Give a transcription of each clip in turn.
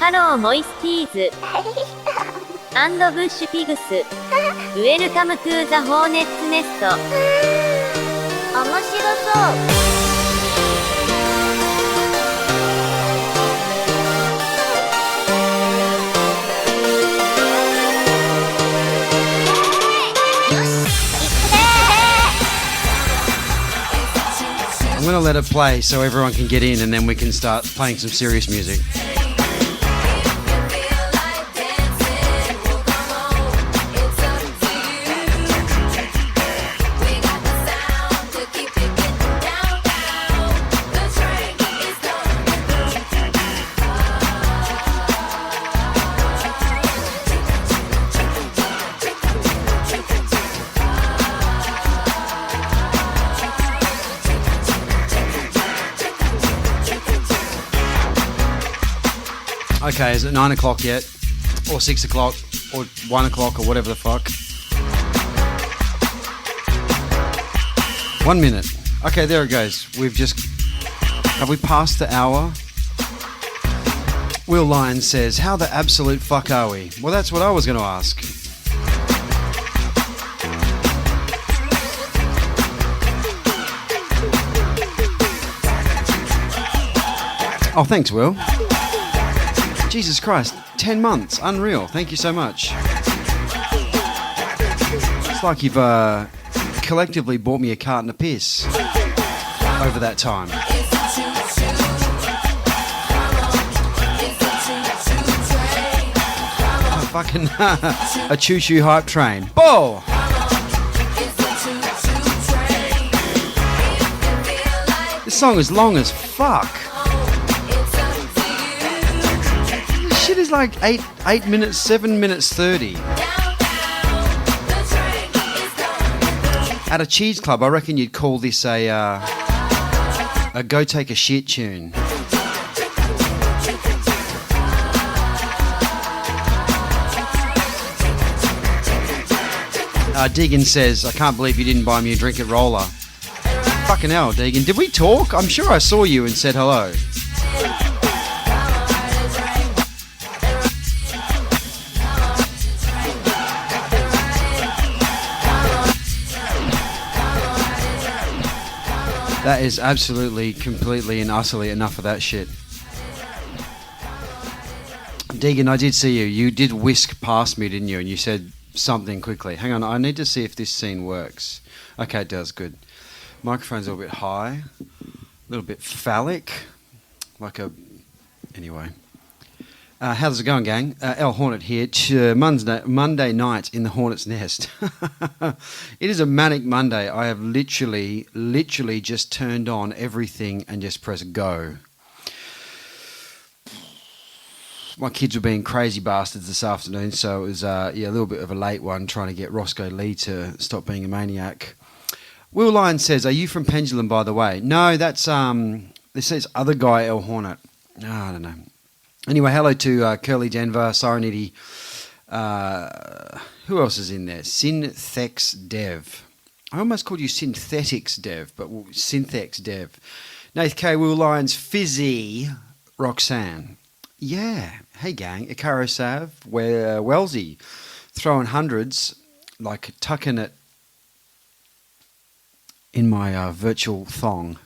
ハローモイスティーズアンドブッシュピグスウェルカムトゥーザホーネッツネスト。面白そう。I'm going to let it play so everyone can get in and then we can start playing some serious music. Okay, is it 9 o'clock yet? Or 6 o'clock? Or 1 o'clock or whatever the fuck? 1 minute. Okay, there it goes. Have we passed the hour? Will Lyons says, how the absolute fuck are we? Well, that's what I was going to ask. Oh, thanks, Will. Jesus Christ, 10 months, unreal. Thank you so much. It's like you've collectively bought me a carton of piss over that time. Oh, fucking a choo-choo hype train. Bow! This song is long as fuck. Shit is like 8 minutes, 7 minutes 30. At a cheese club, I reckon you'd call this a go take a shit tune. Deegan says, I can't believe you didn't buy me a drink at Roller. Fucking hell, Deegan. Did we talk? I'm sure I saw you and said hello. That is absolutely, completely and utterly enough of that shit. Deegan, I did see you. You did whisk past me, didn't you? And you said something quickly. Hang on, I need to see if this scene works. Okay, it does, good. Microphone's a little bit high. A little bit phallic. Anyway. How's it going, gang? El Hornet here. Monday night in the Hornet's Nest. It is a manic Monday. I have literally just turned on everything and just pressed go. My kids were being crazy bastards this afternoon, so it was a little bit of a late one trying to get Roscoe Lee to stop being a maniac. Will Lyons says, are you from Pendulum, by the way? No, that's this says other guy El Hornet. No, I don't know. Anyway, hello to Curly Denver, Sirenity. Who else is in there? Synthex Dev. I almost called you Synthetics Dev, but Synthex Dev. Nath K, Will Lyons, Fizzy, Roxanne. Yeah. Hey, gang. Ikaro Sav, Wellesley. Throwing hundreds, like tucking it in my virtual thong.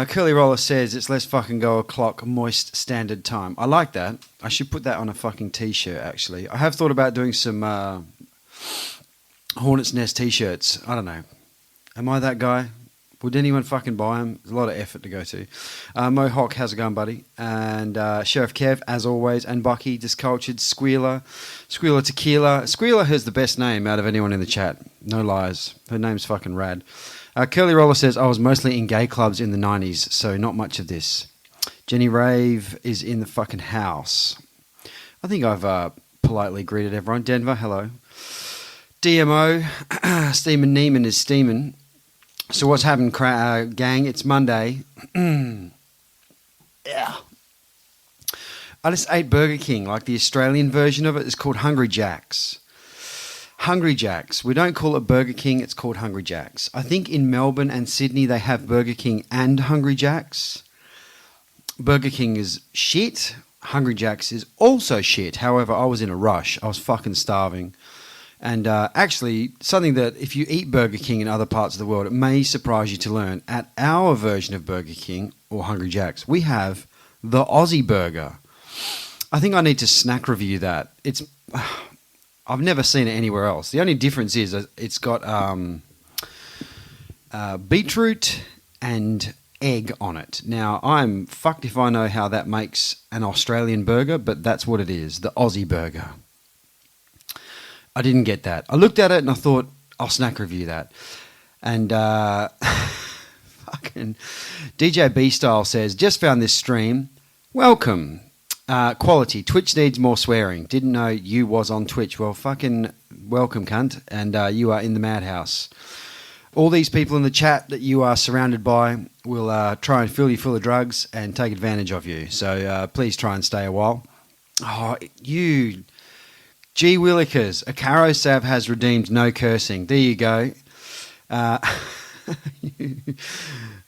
Curly Roller says it's let's fucking go o'clock moist standard time. I like that. I should put that on a fucking t-shirt, actually. I have thought about doing some Hornet's Nest t-shirts. I don't know. Am I that guy? Would anyone fucking buy them? There's a lot of effort to go to. Mohawk, how's it going, buddy? And Sheriff Kev, as always. And Bucky, Discultured, Squealer Tequila. Squealer has the best name out of anyone in the chat. No lies. Her name's fucking rad. Curly Roller says, I was mostly in gay clubs in the 90s, so not much of this. Jenny Rave is in the fucking house. I think I've politely greeted everyone. Denver, hello. DMO, Steeman Neiman is steamin'. So what's happened, gang? It's Monday. Yeah. I just ate Burger King, like the Australian version of it is called Hungry Jack's. Hungry Jack's. We don't call it Burger King, it's called Hungry Jack's. I think in Melbourne and Sydney they have Burger King and Hungry Jack's. Burger King is shit. Hungry Jack's is also shit. However, I was in a rush. I was fucking starving. And actually, something that if you eat Burger King in other parts of the world, it may surprise you to learn. At our version of Burger King or Hungry Jack's, we have the Aussie burger. I think I need to snack review that. I've never seen it anywhere else. The only difference is it's got beetroot and egg on it. Now, I'm fucked if I know how that makes an Australian burger, but that's what it is, the Aussie burger. I didn't get that. I looked at it and I thought, I'll snack review that. And fucking DJ B-Style says, just found this stream. Welcome. Quality. Twitch needs more swearing. Didn't know you was on Twitch. Well, fucking welcome, cunt. And you are in the madhouse. All these people in the chat that you are surrounded by will try and fill you full of drugs and take advantage of you. So please try and stay a while. Oh, you... Gee Willikers, a Caro Sav has redeemed no cursing. There you go. Can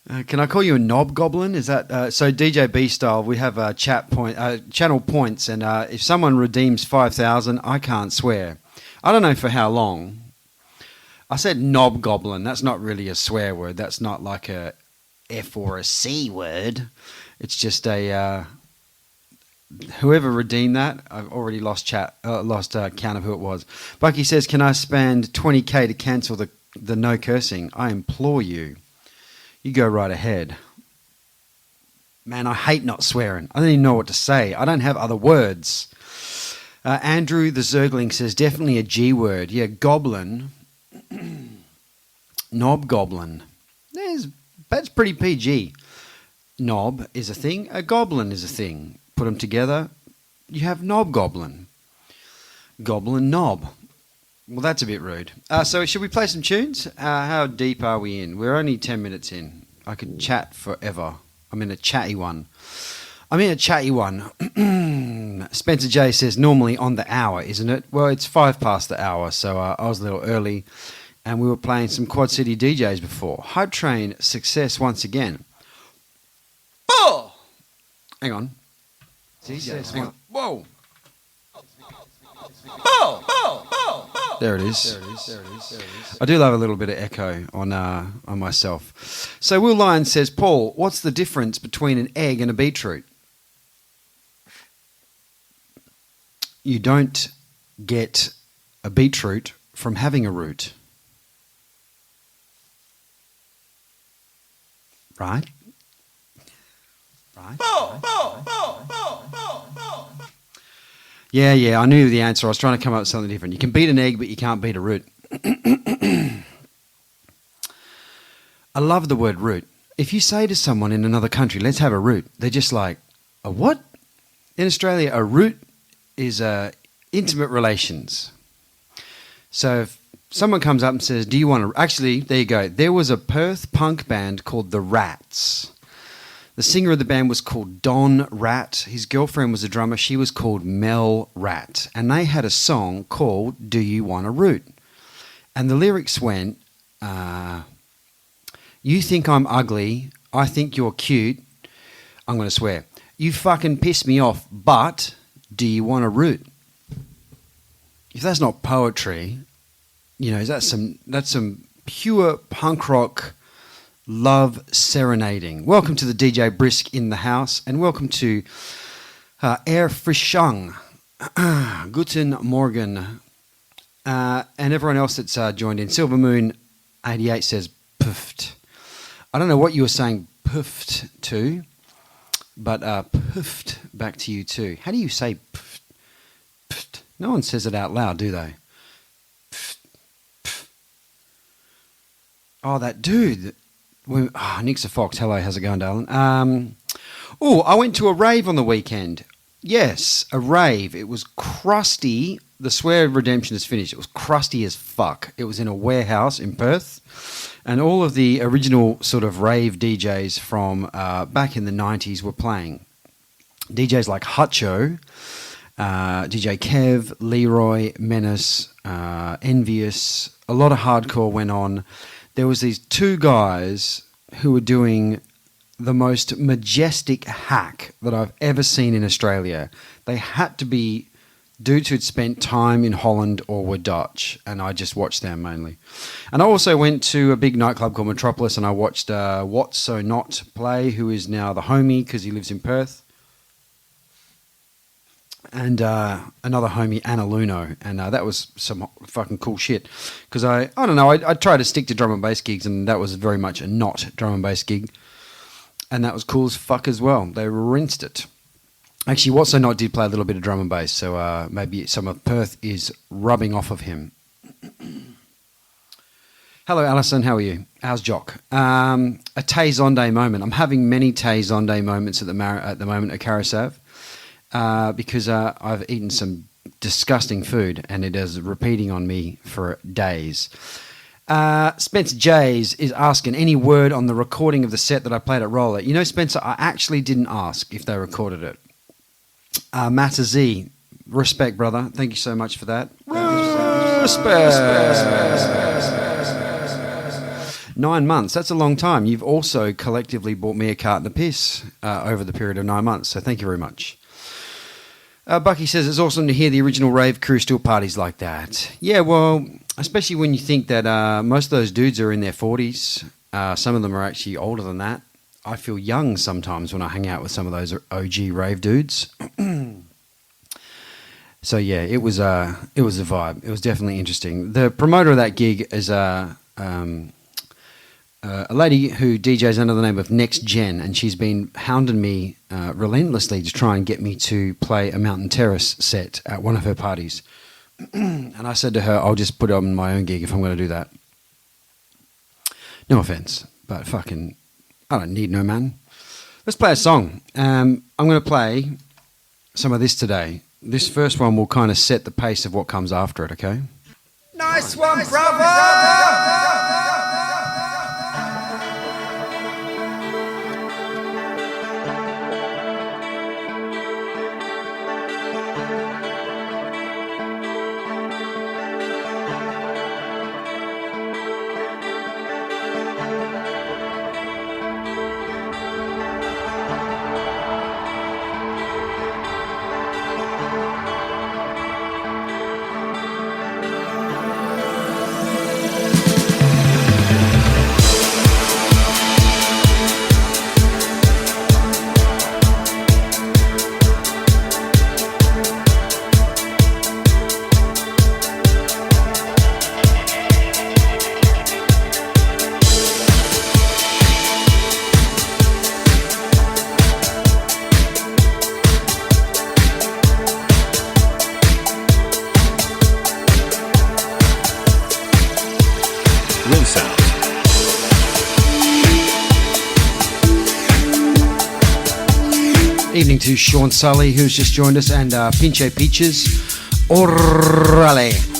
I call you a knob goblin? Is that so? DJ B style. We have channel points, and if someone redeems 5,000, I can't swear. I don't know for how long. I said knob goblin. That's not really a swear word. That's not like a F or a C word. It's just a. Whoever redeemed that, I've already lost count of who it was. Bucky says, can I spend 20k to cancel the no cursing? I implore you. You go right ahead. Man, I hate not swearing. I don't even know what to say. I don't have other words. Andrew the Zergling says, definitely a G word. Yeah, goblin. Knob goblin. That's pretty PG. Knob is a thing. A goblin is a thing. Put them together, you have knob goblin. Goblin knob. Well, that's a bit rude. So should we play some tunes? How deep are we in? We're only 10 minutes in. I could chat forever. I'm in a chatty one. Spencer J says, normally on the hour, isn't it? Well, it's 5 past the hour, so I was a little early. And we were playing some Quad City DJs before. Hype Train, success once again. Oh! Hang on. Whoa! There it is. I do love a little bit of echo on myself. So Will Lyon says, Paul, what's the difference between an egg and a beetroot? You don't get a beetroot from having a root. Right? Yeah, I knew the answer. I was trying to come up with something different. You can beat an egg, but you can't beat a root. I love the word root. If you say to someone in another country, let's have a root, they're just like, a what? In Australia, a root is intimate relations. So if someone comes up and says, do you want to... Actually, there you go. There was a Perth punk band called The Rats. The singer of the band was called Don Rat. His girlfriend was a drummer. She was called Mel Rat. And they had a song called Do You Want a Root? And the lyrics went, you think I'm ugly. I think you're cute. I'm going to swear. You fucking piss me off, but do you want a root? If that's not poetry, you know, that's some pure punk rock love serenading. Welcome to the DJ Brisk in the house, and welcome to Erfrischung. Guten Morgen. And everyone else that's joined in. Silver Moon 88 says puffed. I don't know what you were saying puffed to, but puffed back to you too. How do you say puffed? Puffed. No one says it out loud, do they? Puffed. Puffed. Oh, that dude. Nick's a Fox. Hello, how's it going, darling? I went to a rave on the weekend. Yes, a rave. It was crusty. The swear redemption is finished. It was crusty as fuck. It was in a warehouse in Perth, and all of the original sort of rave DJs from back in the 90s were playing. DJs like Hutcho, DJ Kev, Leroy, Menace, Envious. A lot of hardcore went on. There was these two guys who were doing the most majestic hack that I've ever seen in Australia. They had to be dudes who'd spent time in Holland or were Dutch, and I just watched them mainly. And I also went to a big nightclub called Metropolis, and I watched What's So Not play, who is now the homie because he lives in Perth. And another homie, Anna Luno, and that was some fucking cool shit. Because I don't know, I try to stick to drum and bass gigs, and that was very much a not drum and bass gig. And that was cool as fuck as well. They rinsed it. Actually, What's So Not did play a little bit of drum and bass, so maybe some of Perth is rubbing off of him. Hello, Alison. How are you? How's Jock? A Tay Zonday moment. I'm having many Tay Zonday moments at the moment at Karasav. Because I've eaten some disgusting food and it is repeating on me for days. Spencer Jays is asking, any word on the recording of the set that I played at Roller? You know, Spencer, I actually didn't ask if they recorded it. Matt Z, respect, brother. Thank you so much for that. Respect. 9 months, that's a long time. You've also collectively bought me a carton of piss over the period of 9 months, so thank you very much. Bucky says it's awesome to hear the original rave crew still parties like that. Yeah, well, especially when you think that most of those dudes are in their 40s. Some of them are actually older than that. I feel young sometimes when I hang out with some of those OG rave dudes. So yeah, it was a vibe. It was definitely interesting. The promoter of that gig is a lady who DJs under the name of Next Gen, and she's been hounding me relentlessly to try and get me to play a Mountain Terrace set at one of her parties. And I said to her, I'll just put it on my own gig if I'm going to do that. No offense, but fucking, I don't need no man. Let's play a song. I'm going to play some of this today. This first one will kind of set the pace of what comes after it, okay? Nice one, brother! Evening to Sean Sully, who's just joined us, and Pinche Peaches. Orale.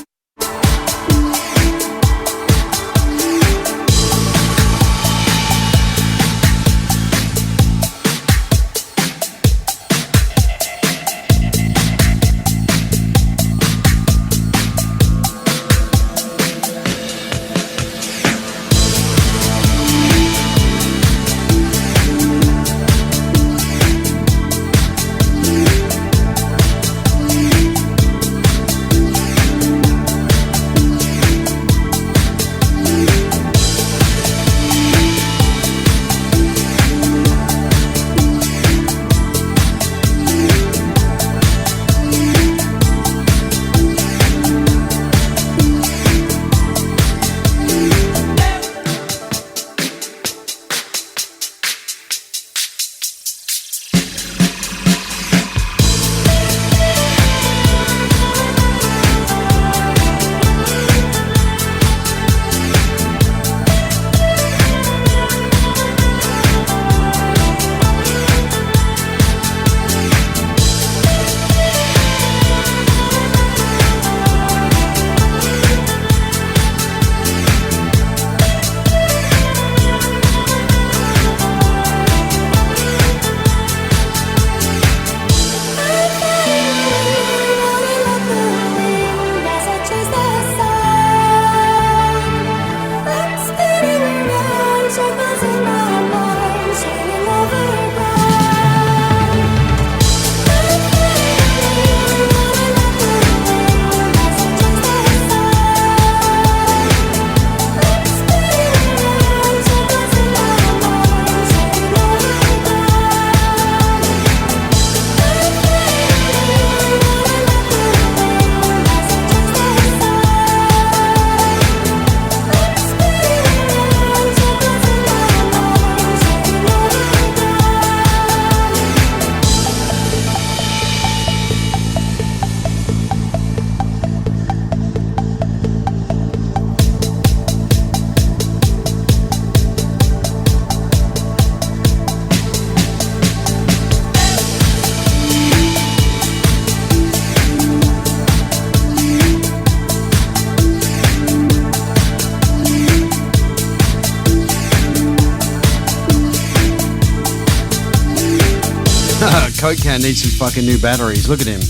Coke can needs some fucking new batteries. Look at him.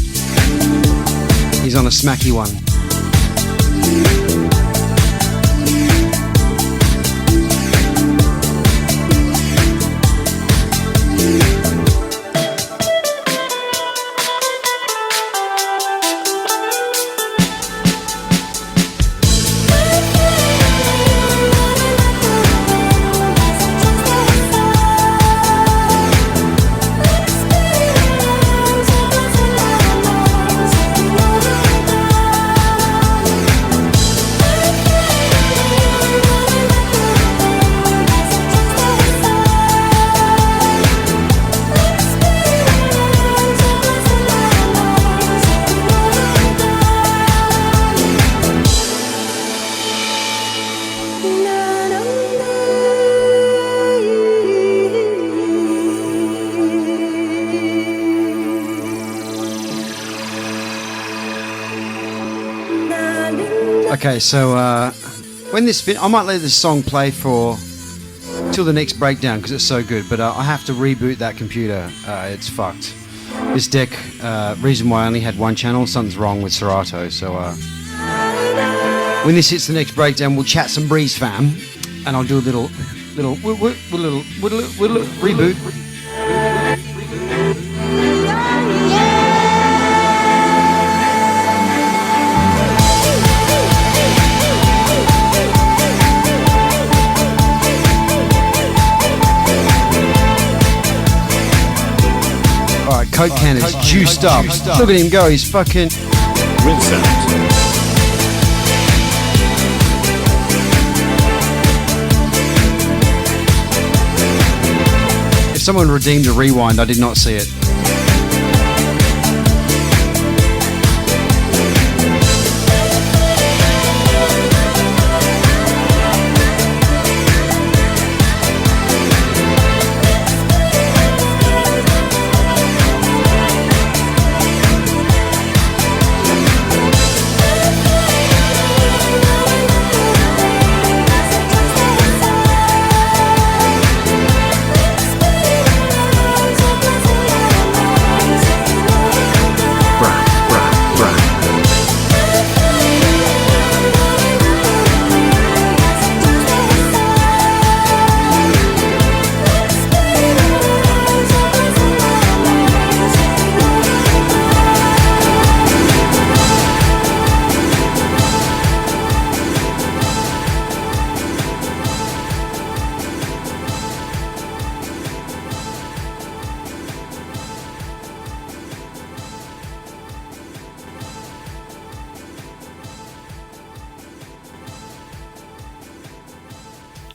He's on a smacky one. Okay, so when this I might let this song play for till the next breakdown because it's so good, but I have to reboot that computer. It's fucked. This deck, reason why I only had one channel, something's wrong with Serato. So when this hits the next breakdown, we'll chat some breeze, fam, and I'll do a little reboot. Alright, Coke can is juiced up. Look at him go, he's fucking... Rinse out. If someone redeemed a rewind, I did not see it.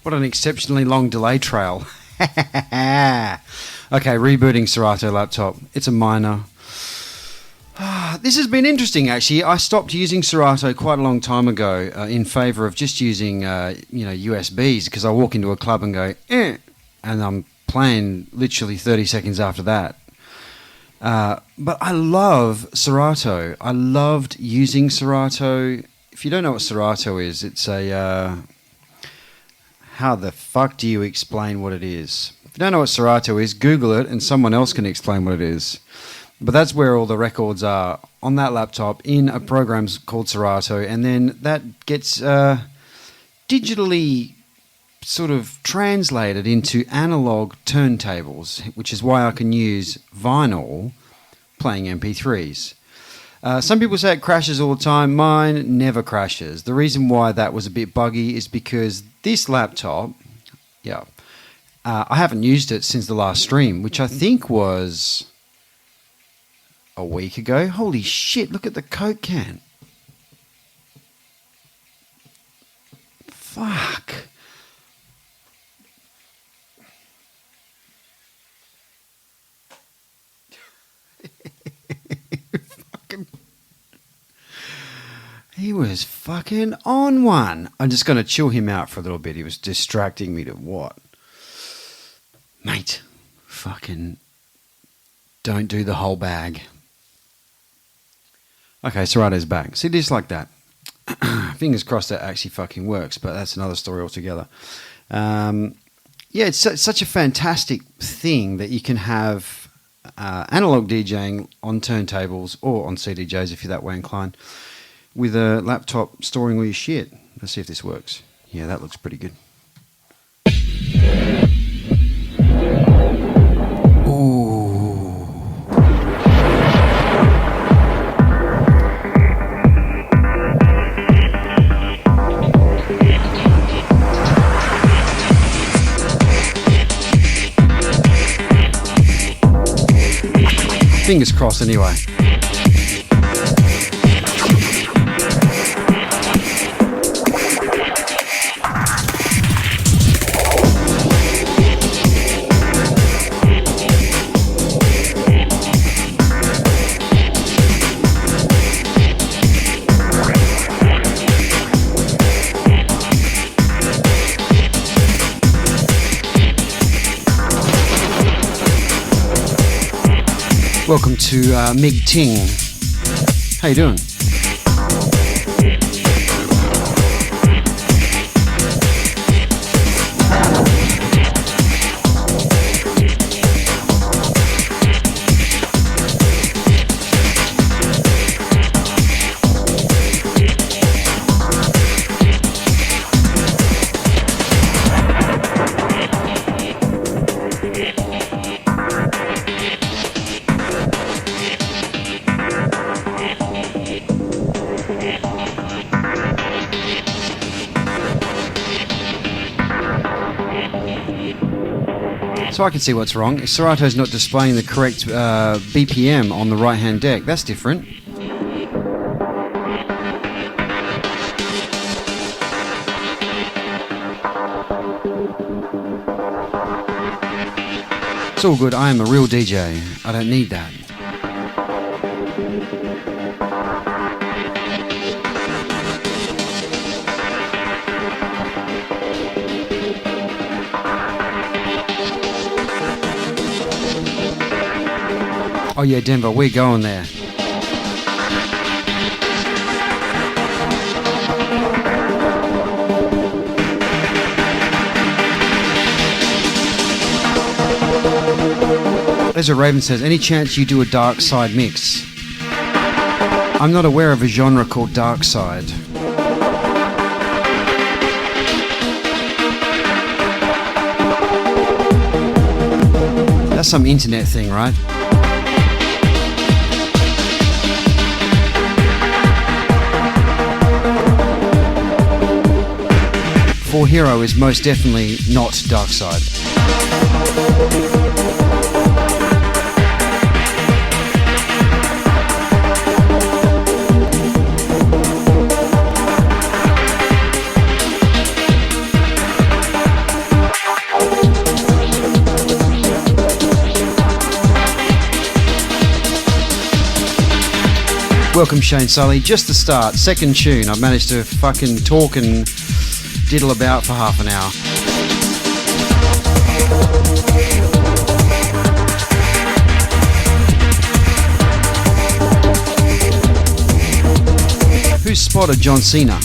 What an exceptionally long delay trail. Okay, rebooting Serato laptop. It's a minor. This has been interesting, actually. I stopped using Serato quite a long time ago in favour of just using, USBs, because I walk into a club and go, and I'm playing literally 30 seconds after that. But I love Serato. I loved using Serato. If you don't know what Serato is, it's a... how the fuck do you explain what it is? If you don't know what Serato is, Google it and someone else can explain what it is. But that's where all the records are on that laptop in a program called Serato, and then that gets digitally sort of translated into analog turntables, which is why I can use vinyl playing MP3s. Some people say it crashes all the time. Mine never crashes. The reason why that was a bit buggy is because this laptop, I haven't used it since the last stream, which I think was a week ago. Holy shit, look at the Coke can. Fuck. He was fucking on one. I'm just going to chill him out for a little bit. He was distracting me to what? Mate, fucking don't do the whole bag. Okay, Serato's back. See, just like that. Fingers crossed that actually fucking works, but that's another story altogether. It's such a fantastic thing that you can have analog DJing on turntables or on CDJs if you're that way inclined, with a laptop storing all your shit. Let's see if this works. Yeah, that looks pretty good. Ooh. Fingers crossed anyway. Welcome to Mig Ting. How you doing? So I can see what's wrong. Serato's not displaying the correct BPM on the right-hand deck. That's different. It's all good. I am a real DJ. I don't need that. Oh yeah, Denver, we're going there. Ezra Raven says, any chance you do a dark side mix? I'm not aware of a genre called dark side. That's some internet thing, right? For Hero is most definitely not dark side. Welcome Shane Sully, just the start, second tune. I've managed to fucking talk and diddle about for half an hour. Who spotted John Cena?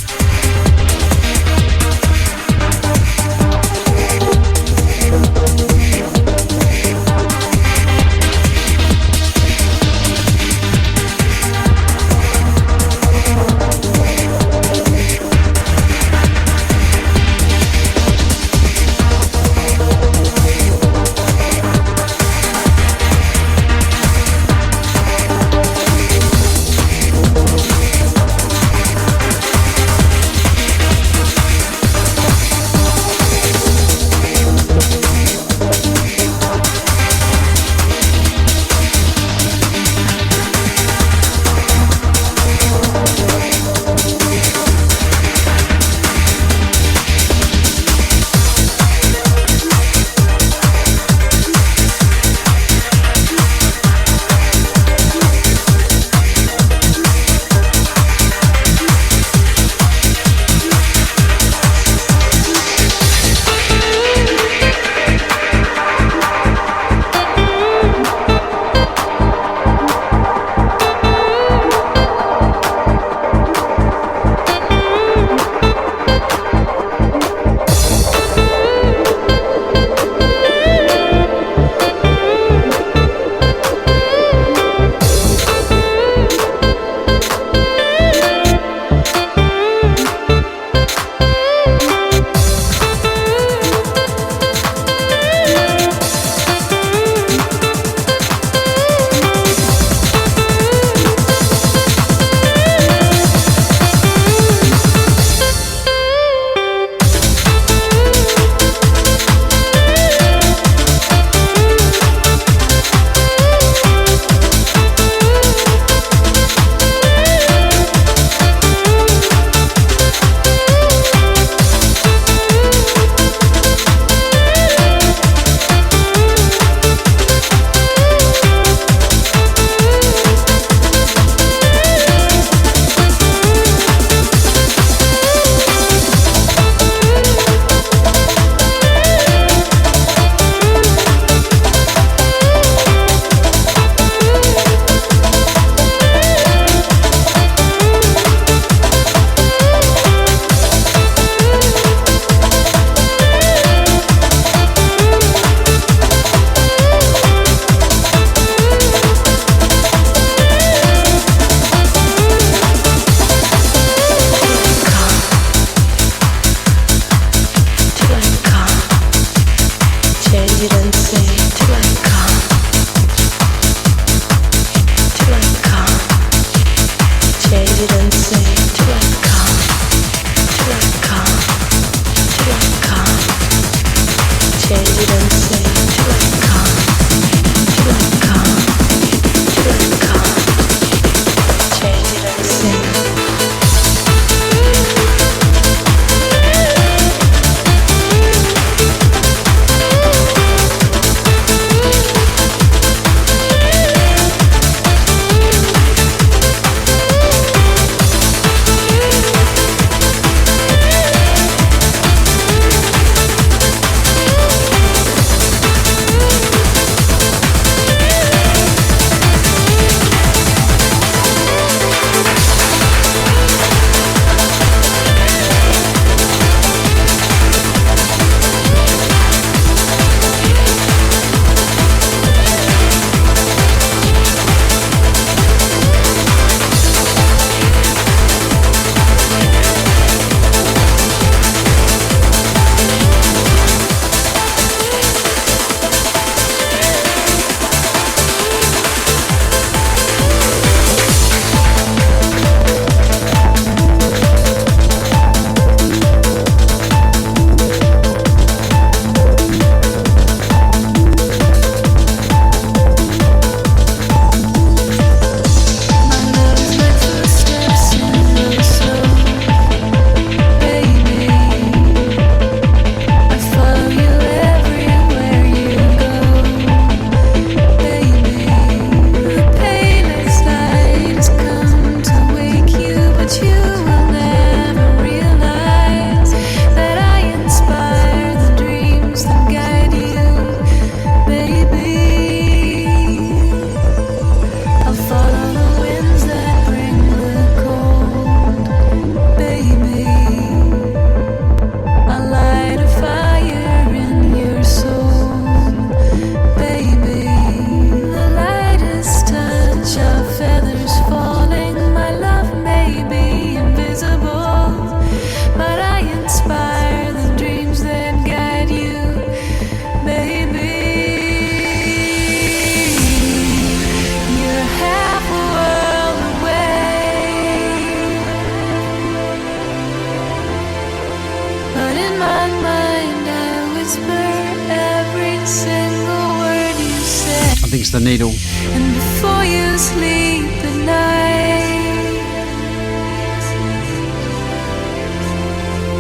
the needle. And before you sleep at night,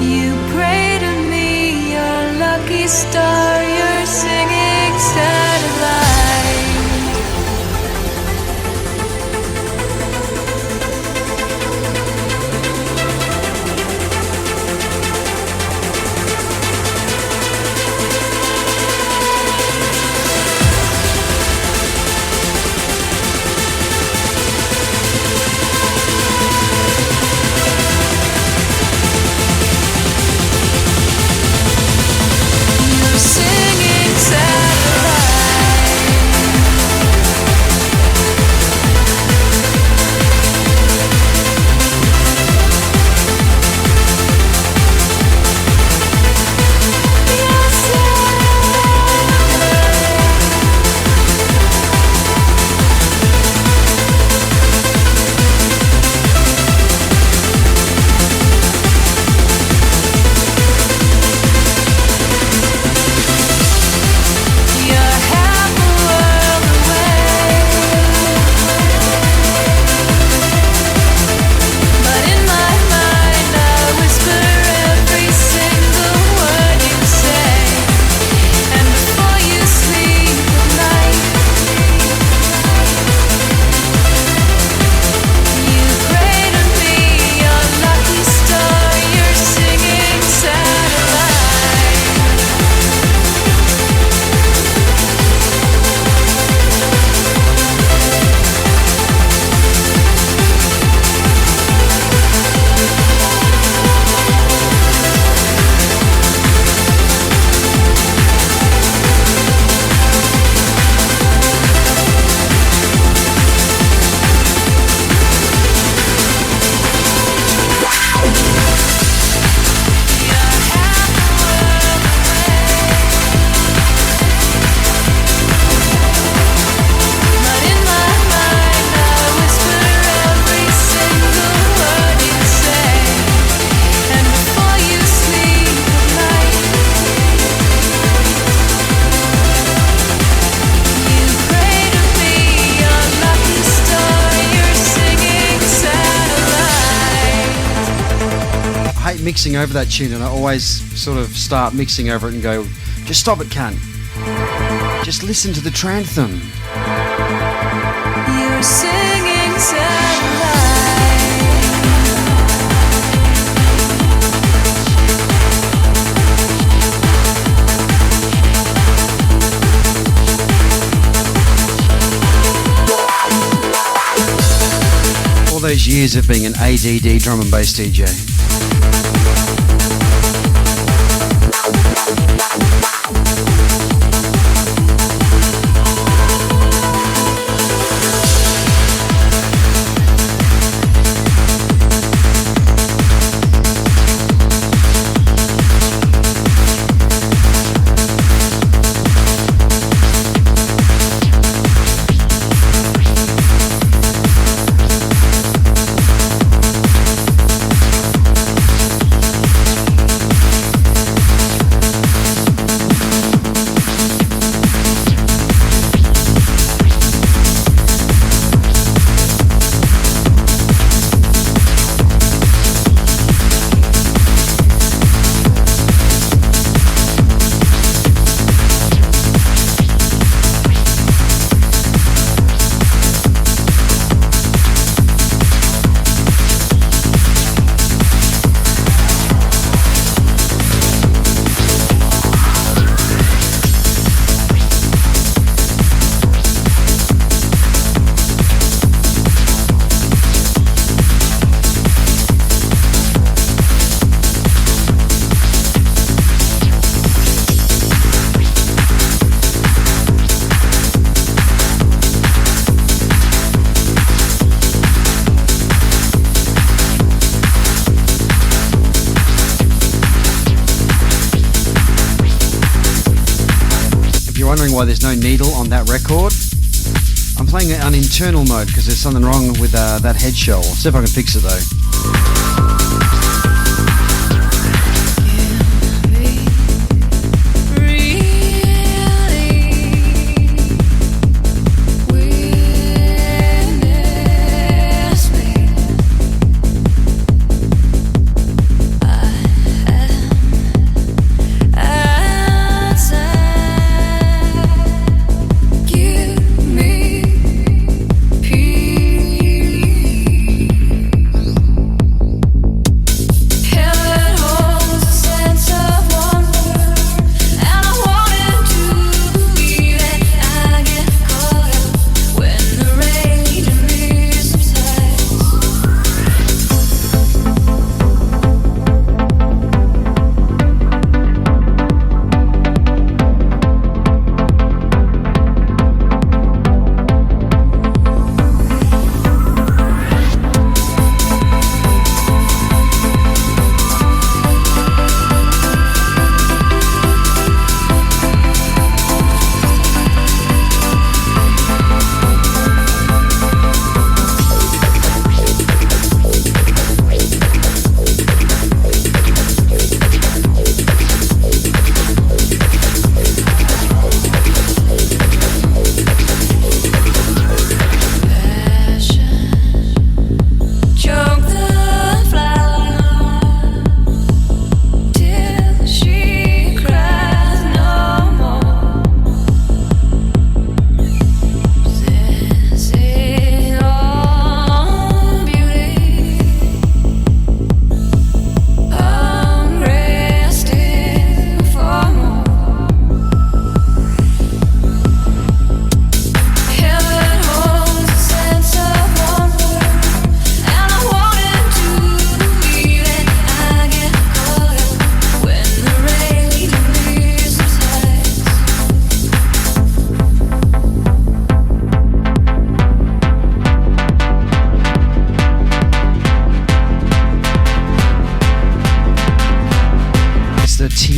you pray to me, your lucky star, you're singing satellite. Singing Mixing over that tune, and I always sort of start mixing over it and go, just stop it, cunt. Just listen to the tranthem. You're singing satellite. All those years of being an ADD drum and bass DJ. Wondering why there's no needle on that record. I'm playing it on internal mode because there's something wrong with that head shell. I'll see if I can fix it though.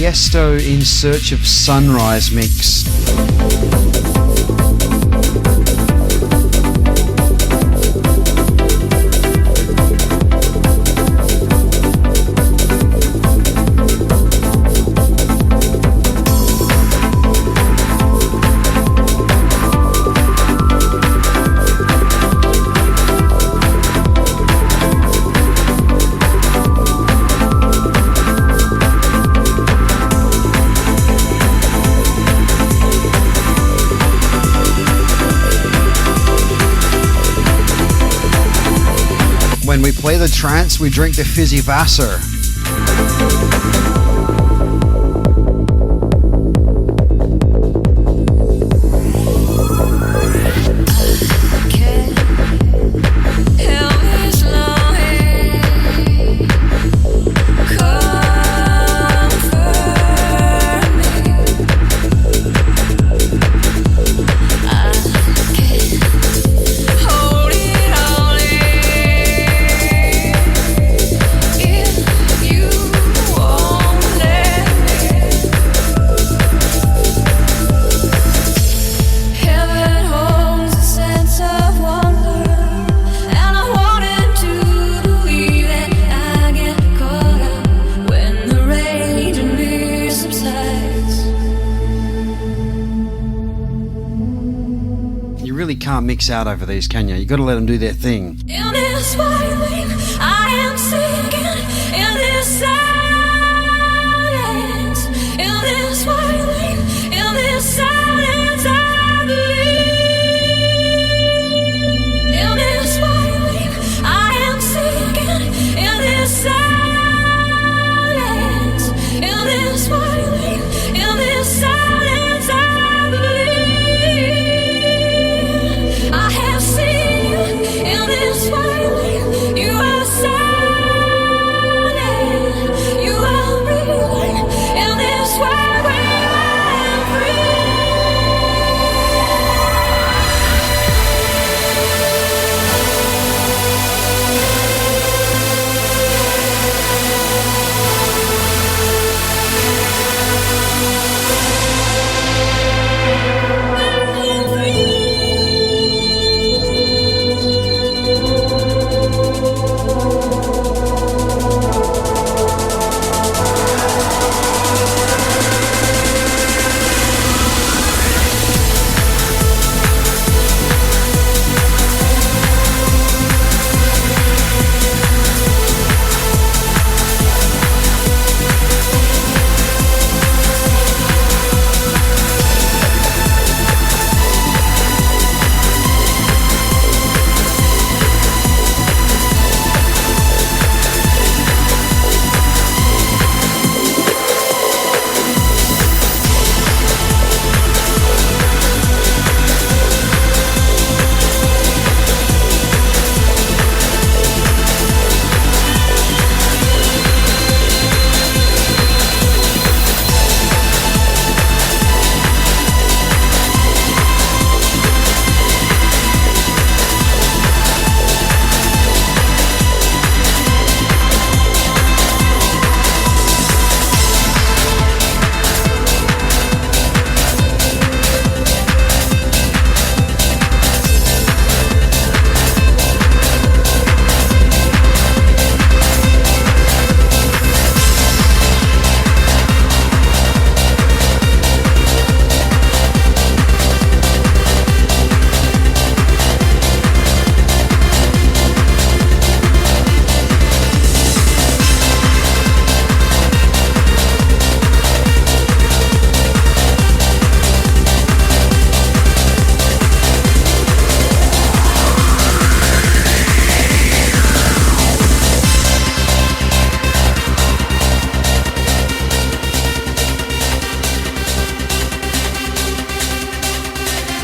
Tiesto In Search of Sunrise mix. When we play the trance, we drink the fizzy Vassar. Can't mix out over these, can you? You got to let them do their thing. In this violin, I am singing. In this silence, in this violin, in this silence, I believe. In this violin, I am singing. In this silence, in this violin, in this silence, I believe. I have seen you in this violin. You are silent. You are breathing in this world where I am free.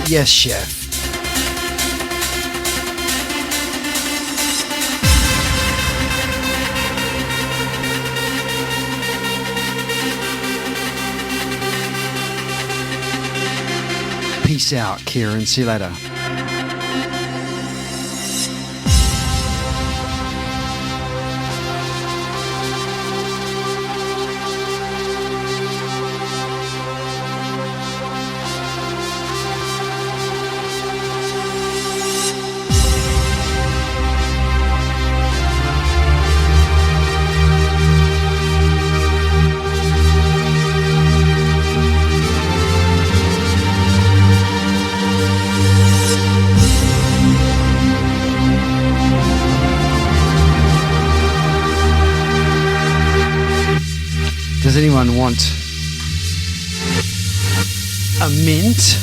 Yes, chef. Peace out, Kieran. See you later. anyone want a mint?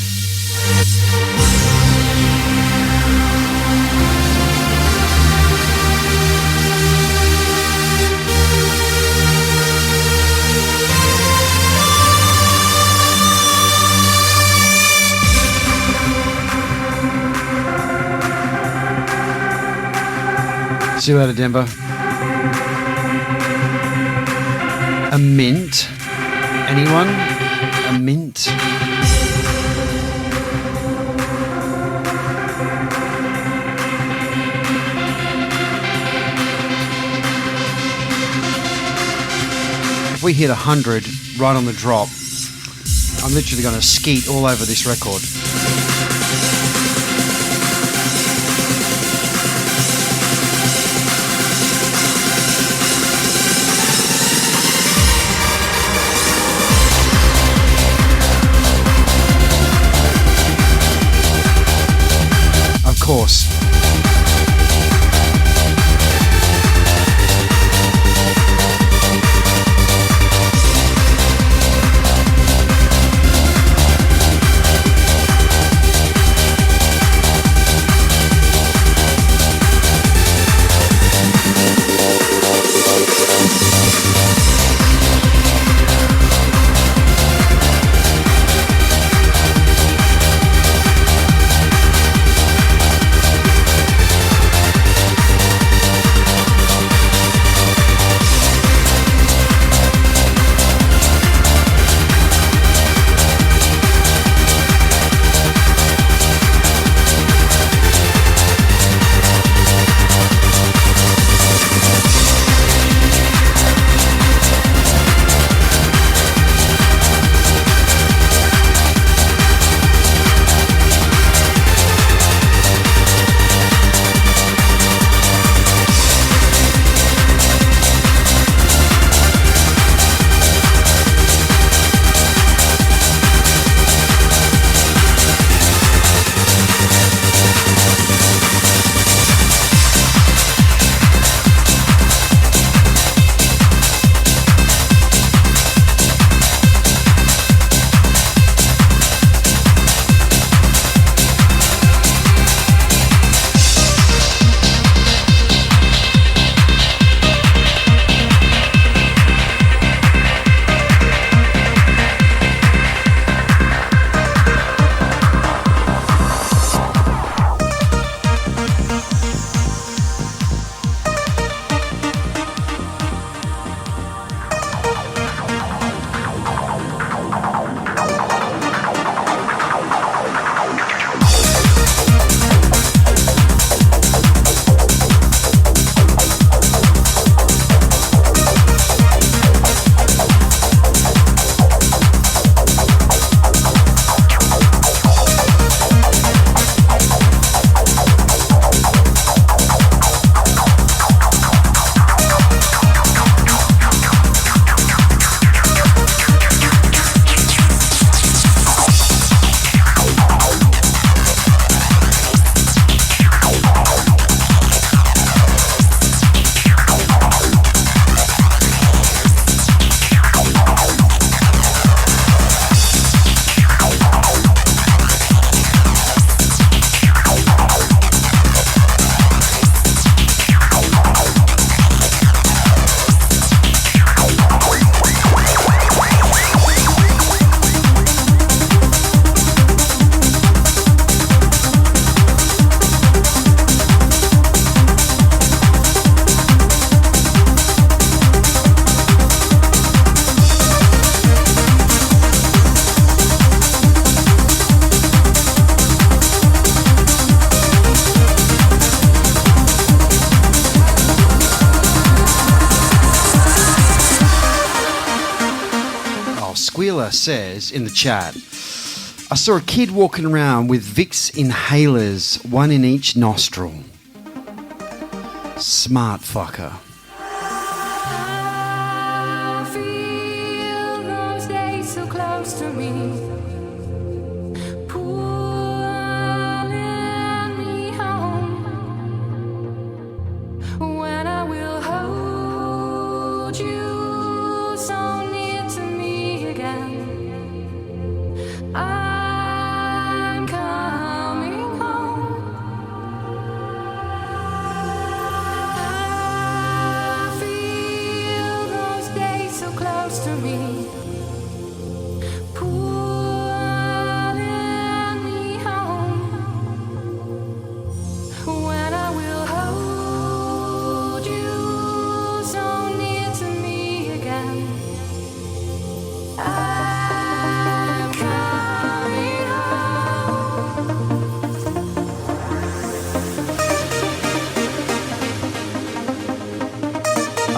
See you later, Denver. A mint? Anyone? A mint? If we hit 100 right on the drop, I'm literally going to skeet all over this record. Of course. Squealer says in the chat, I saw a kid walking around with Vicks inhalers, one in each nostril. Smart fucker. I feel those days so close to me, pulling me home. When I will hold you so near to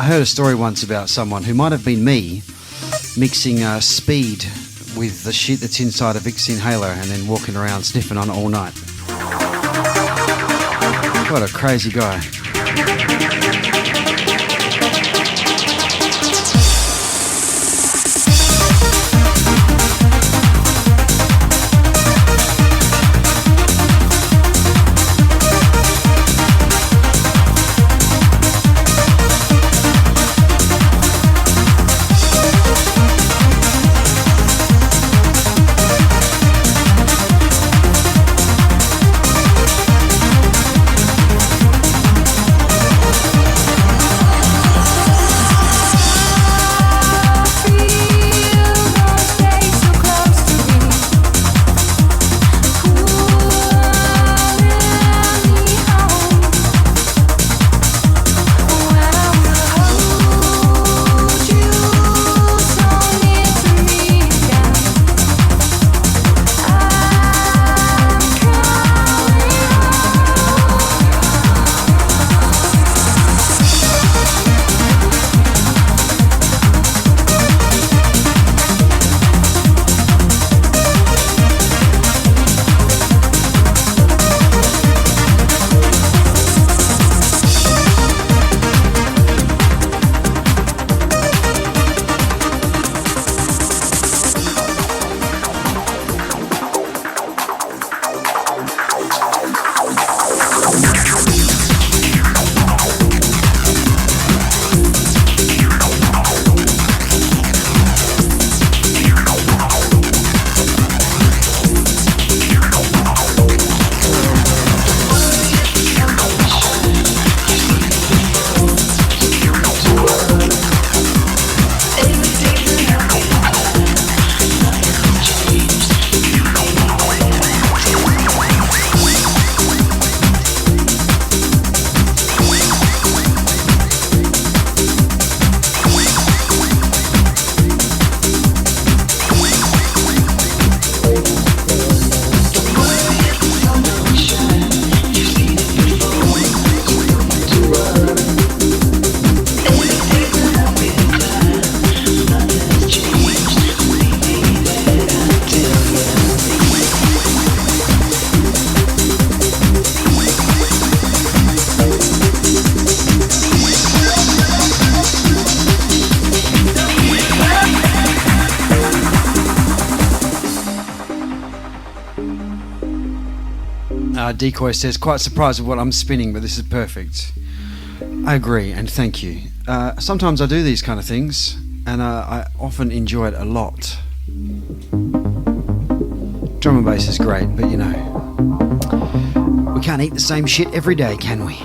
I heard a story once about someone who might have been me mixing speed with the shit that's inside a Vicks inhaler and then walking around sniffing on it all night. What a crazy guy. Decoy says, quite surprised with what I'm spinning, but this is perfect. I agree, and thank you. Sometimes I do these kind of things, and I often enjoy it a lot. Drum and bass is great, but you know, we can't eat the same shit every day, can we?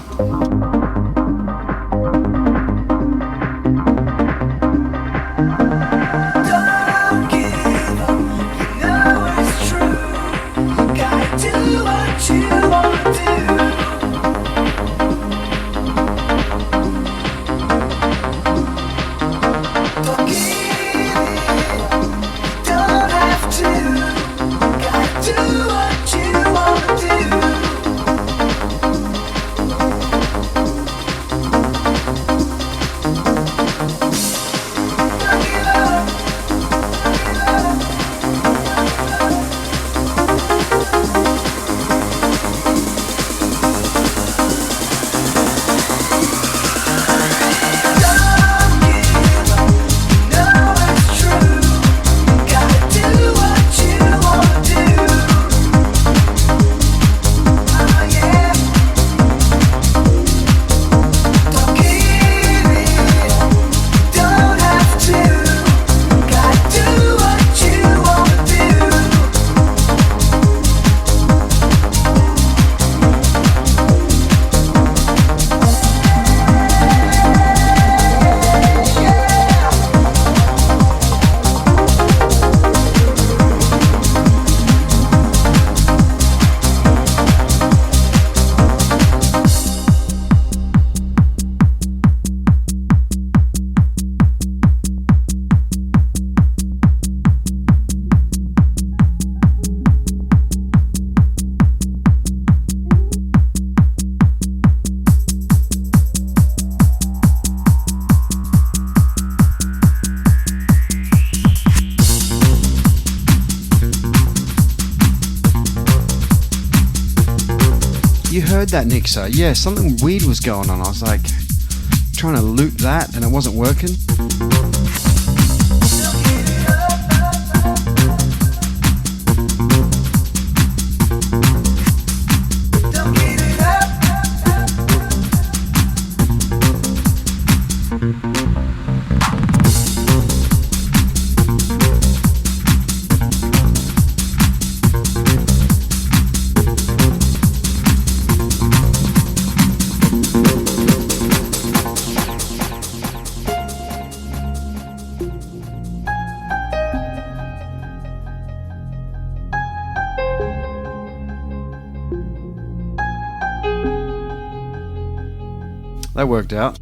heard that, Nixo. Yeah, something weird was going on. I was like trying to loop that and it wasn't working. That worked out.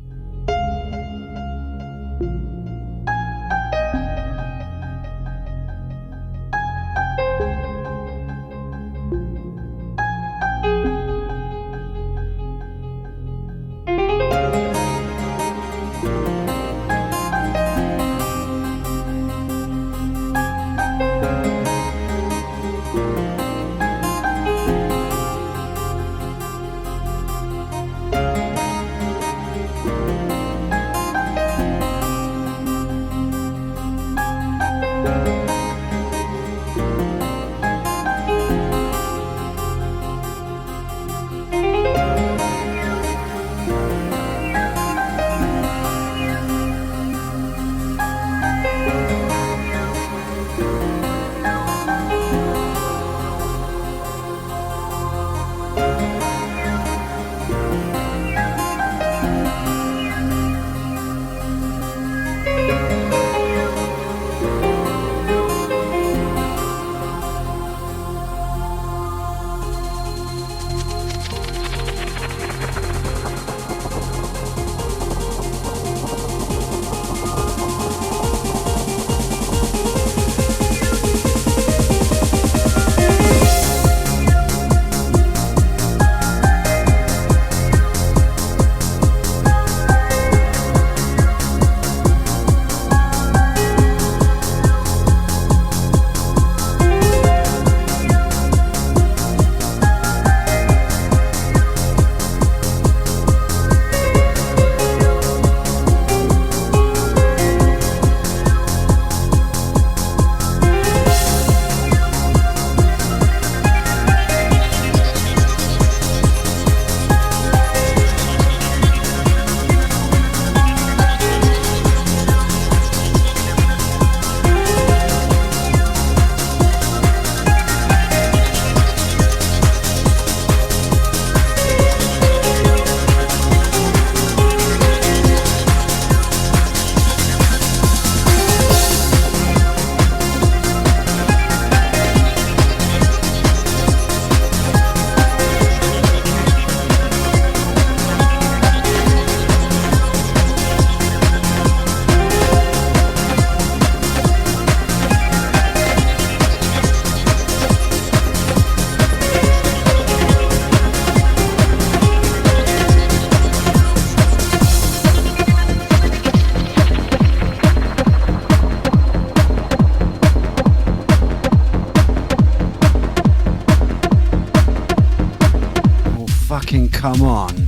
Fucking come on.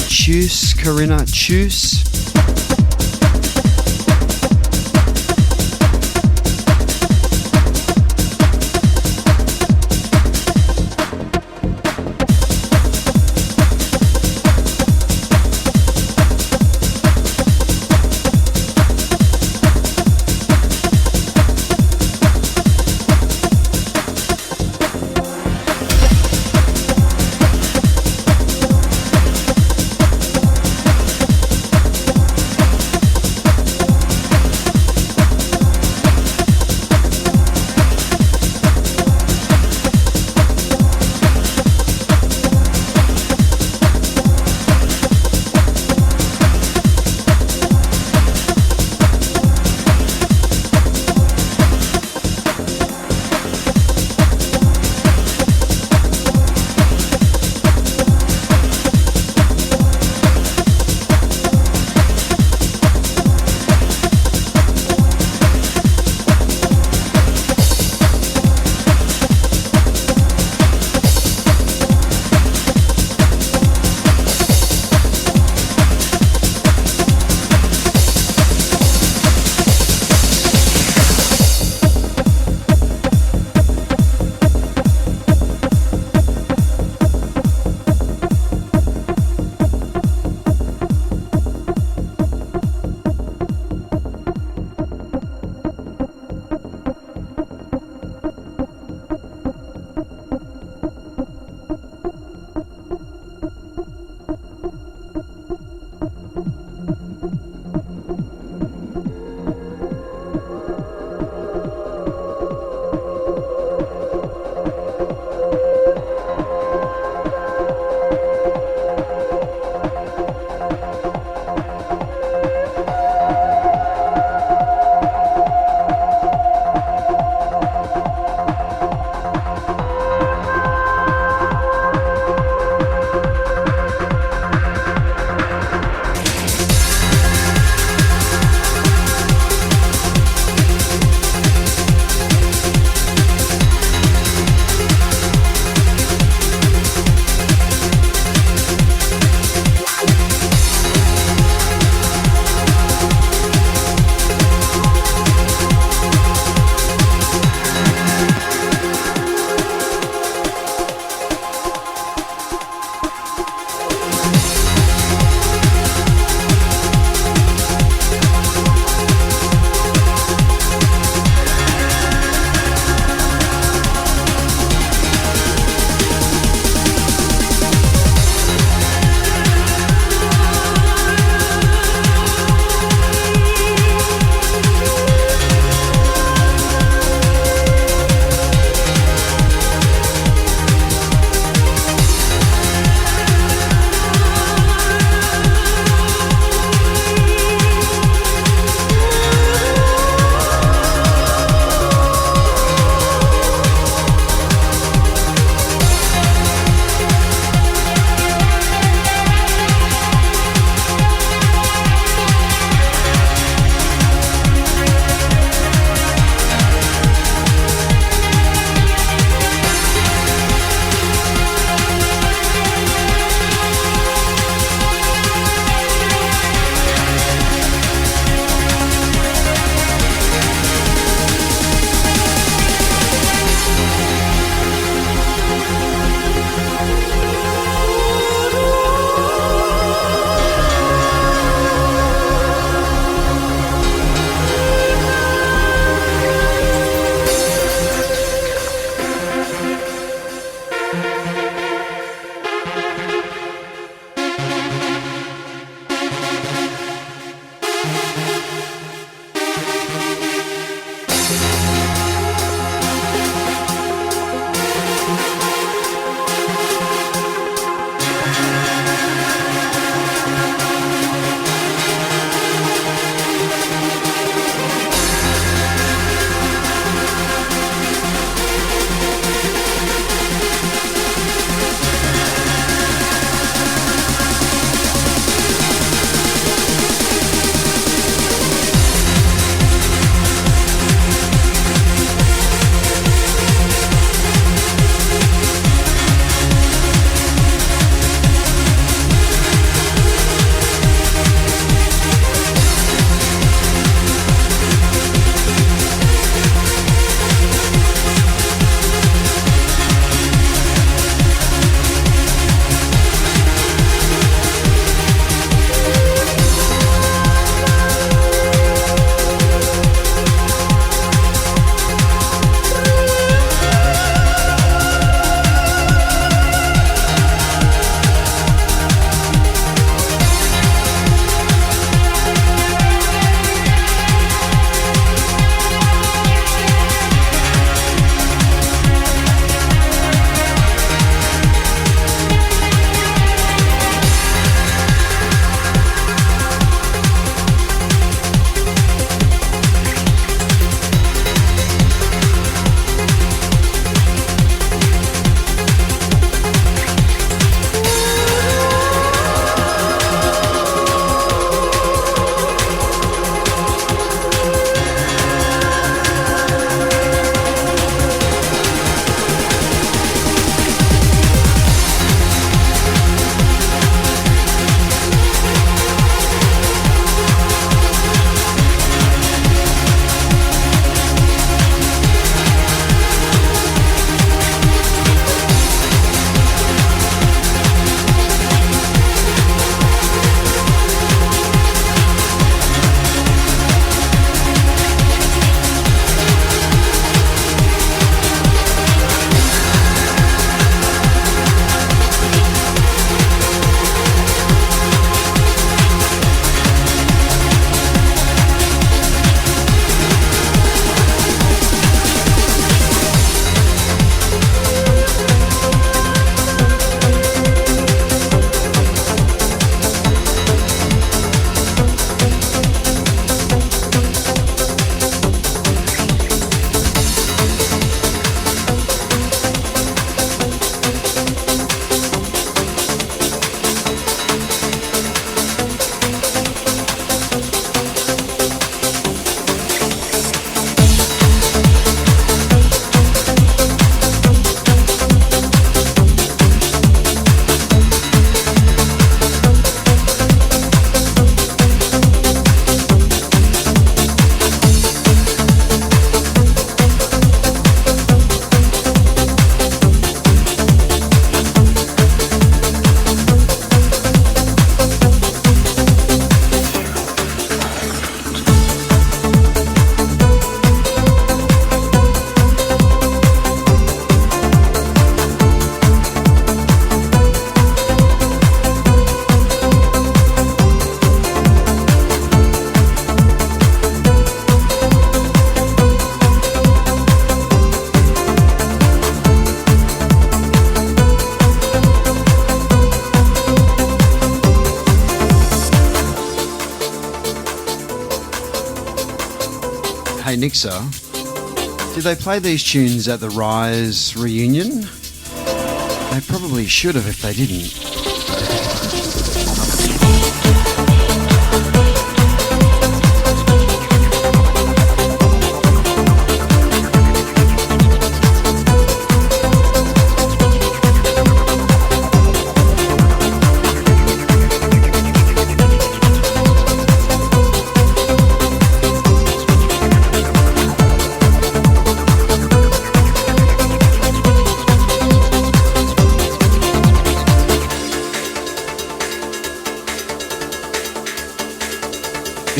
Choose, Corinna, choose. Hey, Nixa, did they play these tunes at the Rise reunion? They probably should have if they didn't.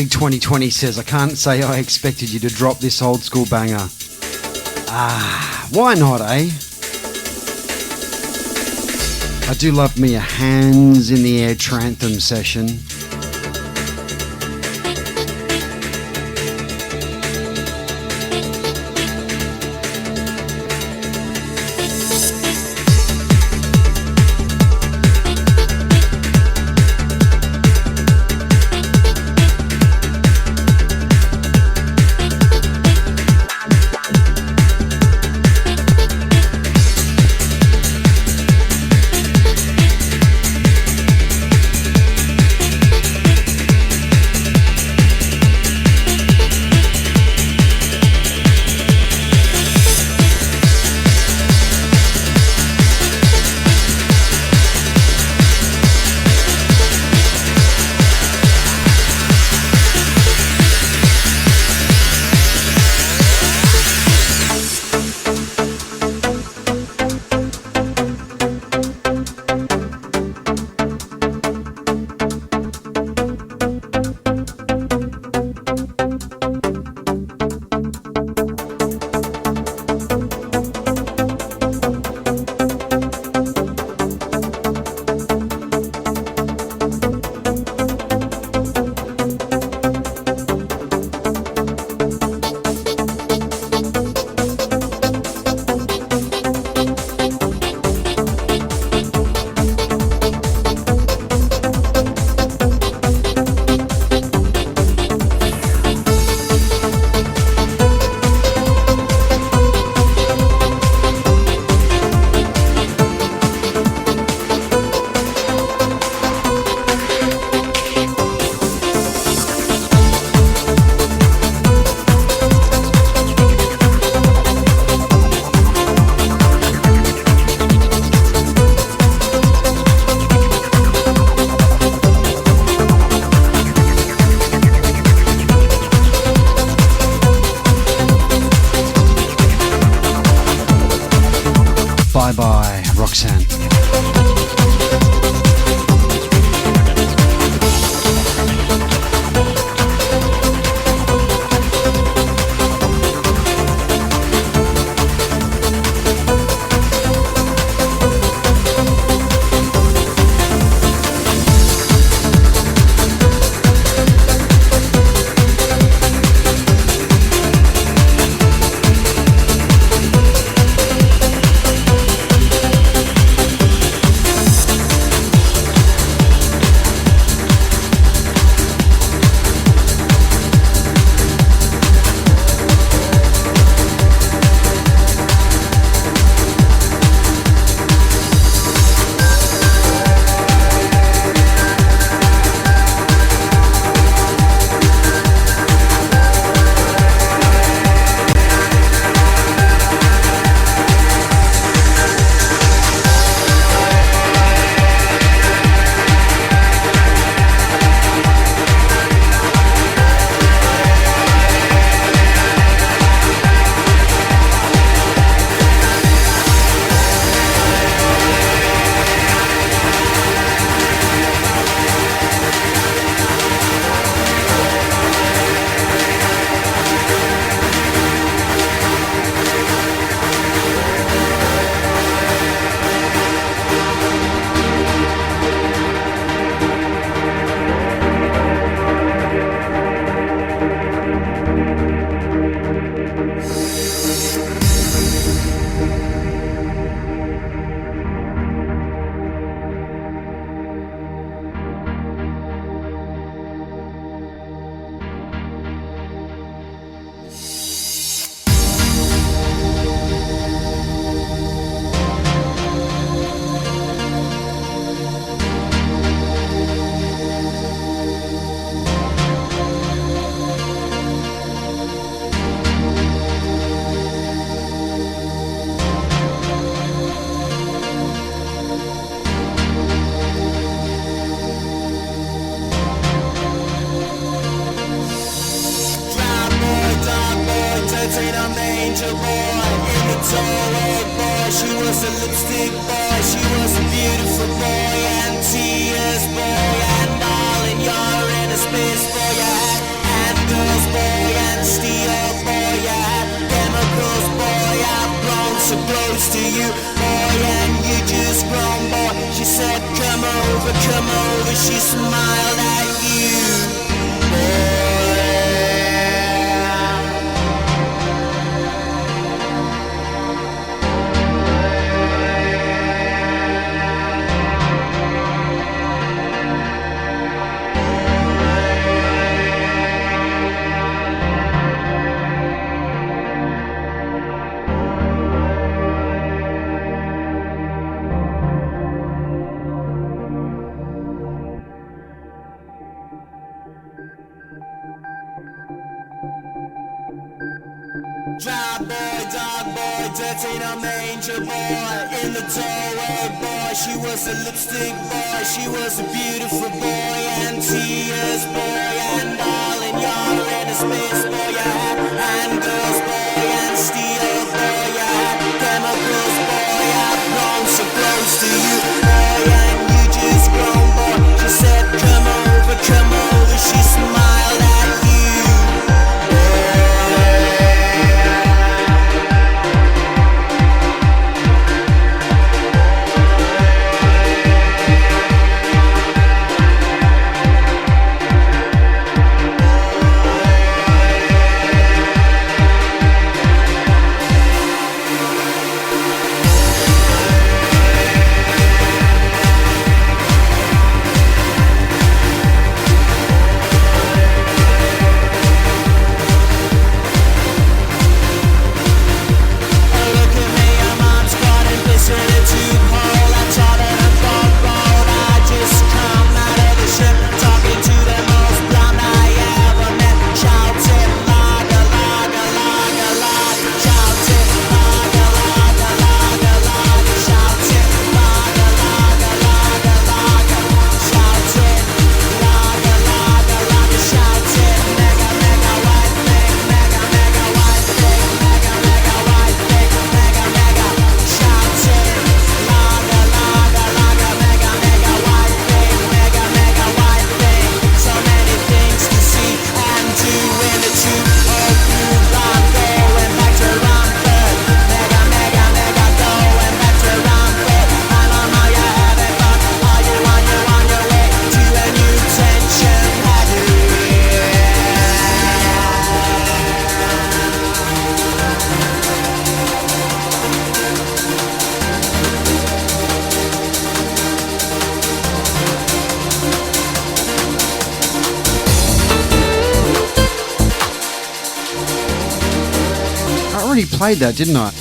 Big 2020 says, I can't say I expected you to drop this old school banger. Why not, eh? I do love me a hands in the air tranthem session. angel boy in the doorway, boy. She was a lipstick boy, she was a beautiful boy, and tears boy, and darling, you're in a space boy, yeah. And girls boy, and steel boy, yeah. Chemicals boy, I've grown so close to you, boy, and you just grown boy. She said, come over, she smiled at you, boy. Dog boy, dirty no manger boy, in the doorway boy, she was a lipstick boy, she was a beautiful boy, and tears boy, and darling, you're in a space boy, yeah. And girls boy, and steel boy, yeah. Chemicals boy, I've grown so close to you, boy, and you just grown boy. She said, come over, she smiled at you, boy. Played that, didn't I?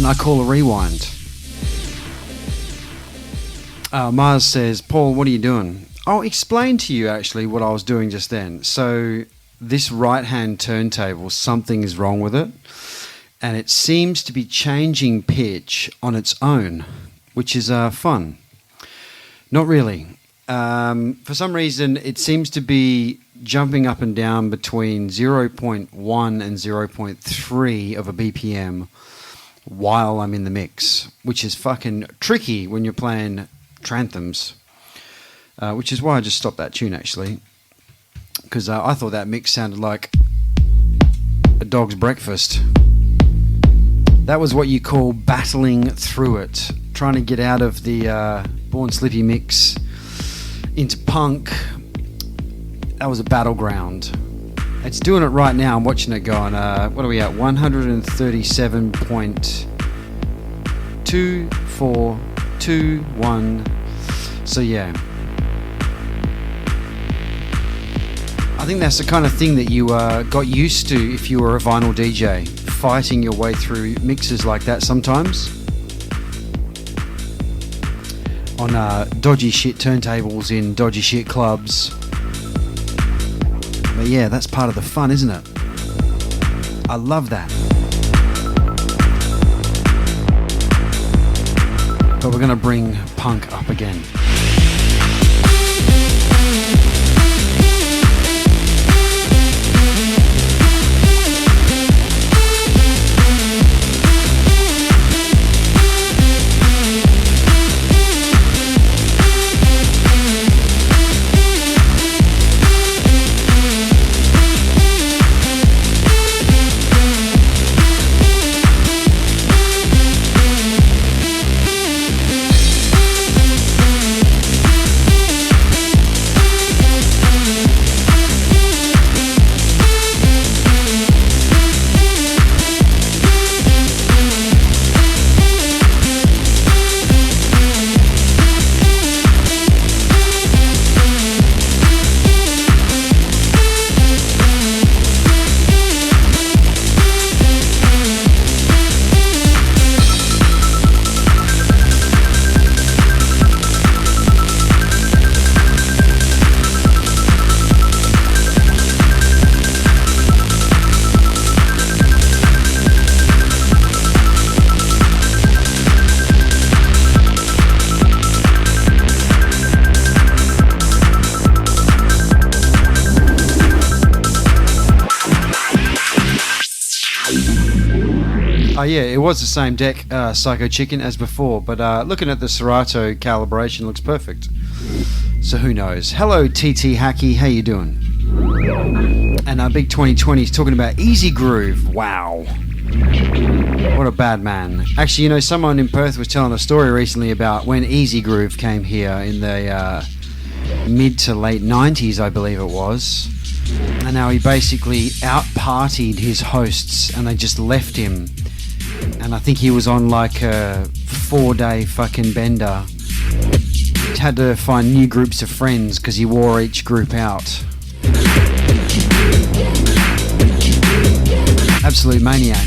and I call a rewind. Mars says, Paul, what are you doing? I'll explain to you actually what I was doing just then. So this right-hand turntable, something is wrong with it, and it seems to be changing pitch on its own, which is fun. Not really. For some reason, it seems to be jumping up and down between 0.1 and 0.3 of a BPM while I'm in the mix, which is fucking tricky when you're playing tranthems, which is why I just stopped that tune actually, because I thought that mix sounded like a dog's breakfast. That was what you call battling through it, trying to get out of the Born Slippy mix into punk. That was a battleground. It's doing it right now. I'm watching it going, what are we at? 137.2421. So yeah. I think that's the kind of thing that you got used to if you were a vinyl DJ, fighting your way through mixes like that sometimes. On dodgy shit turntables in dodgy shit clubs. But yeah, that's part of the fun, isn't it? I love that. But we're gonna bring punk up again. Yeah, it was the same deck, Psycho Chicken, as before, but looking at the Serato calibration looks perfect. So who knows? Hello, TT Hacky, how you doing? And our Big 2020 is talking about Easy Groove. Wow. What a bad man. Actually, you know, someone in Perth was telling a story recently about when Easy Groove came here in the mid to late 90s, I believe it was. And now he basically out-partied his hosts and they just left him. And I think he was on like a 4-day fucking bender. He had to find new groups of friends because he wore each group out. Absolute maniac.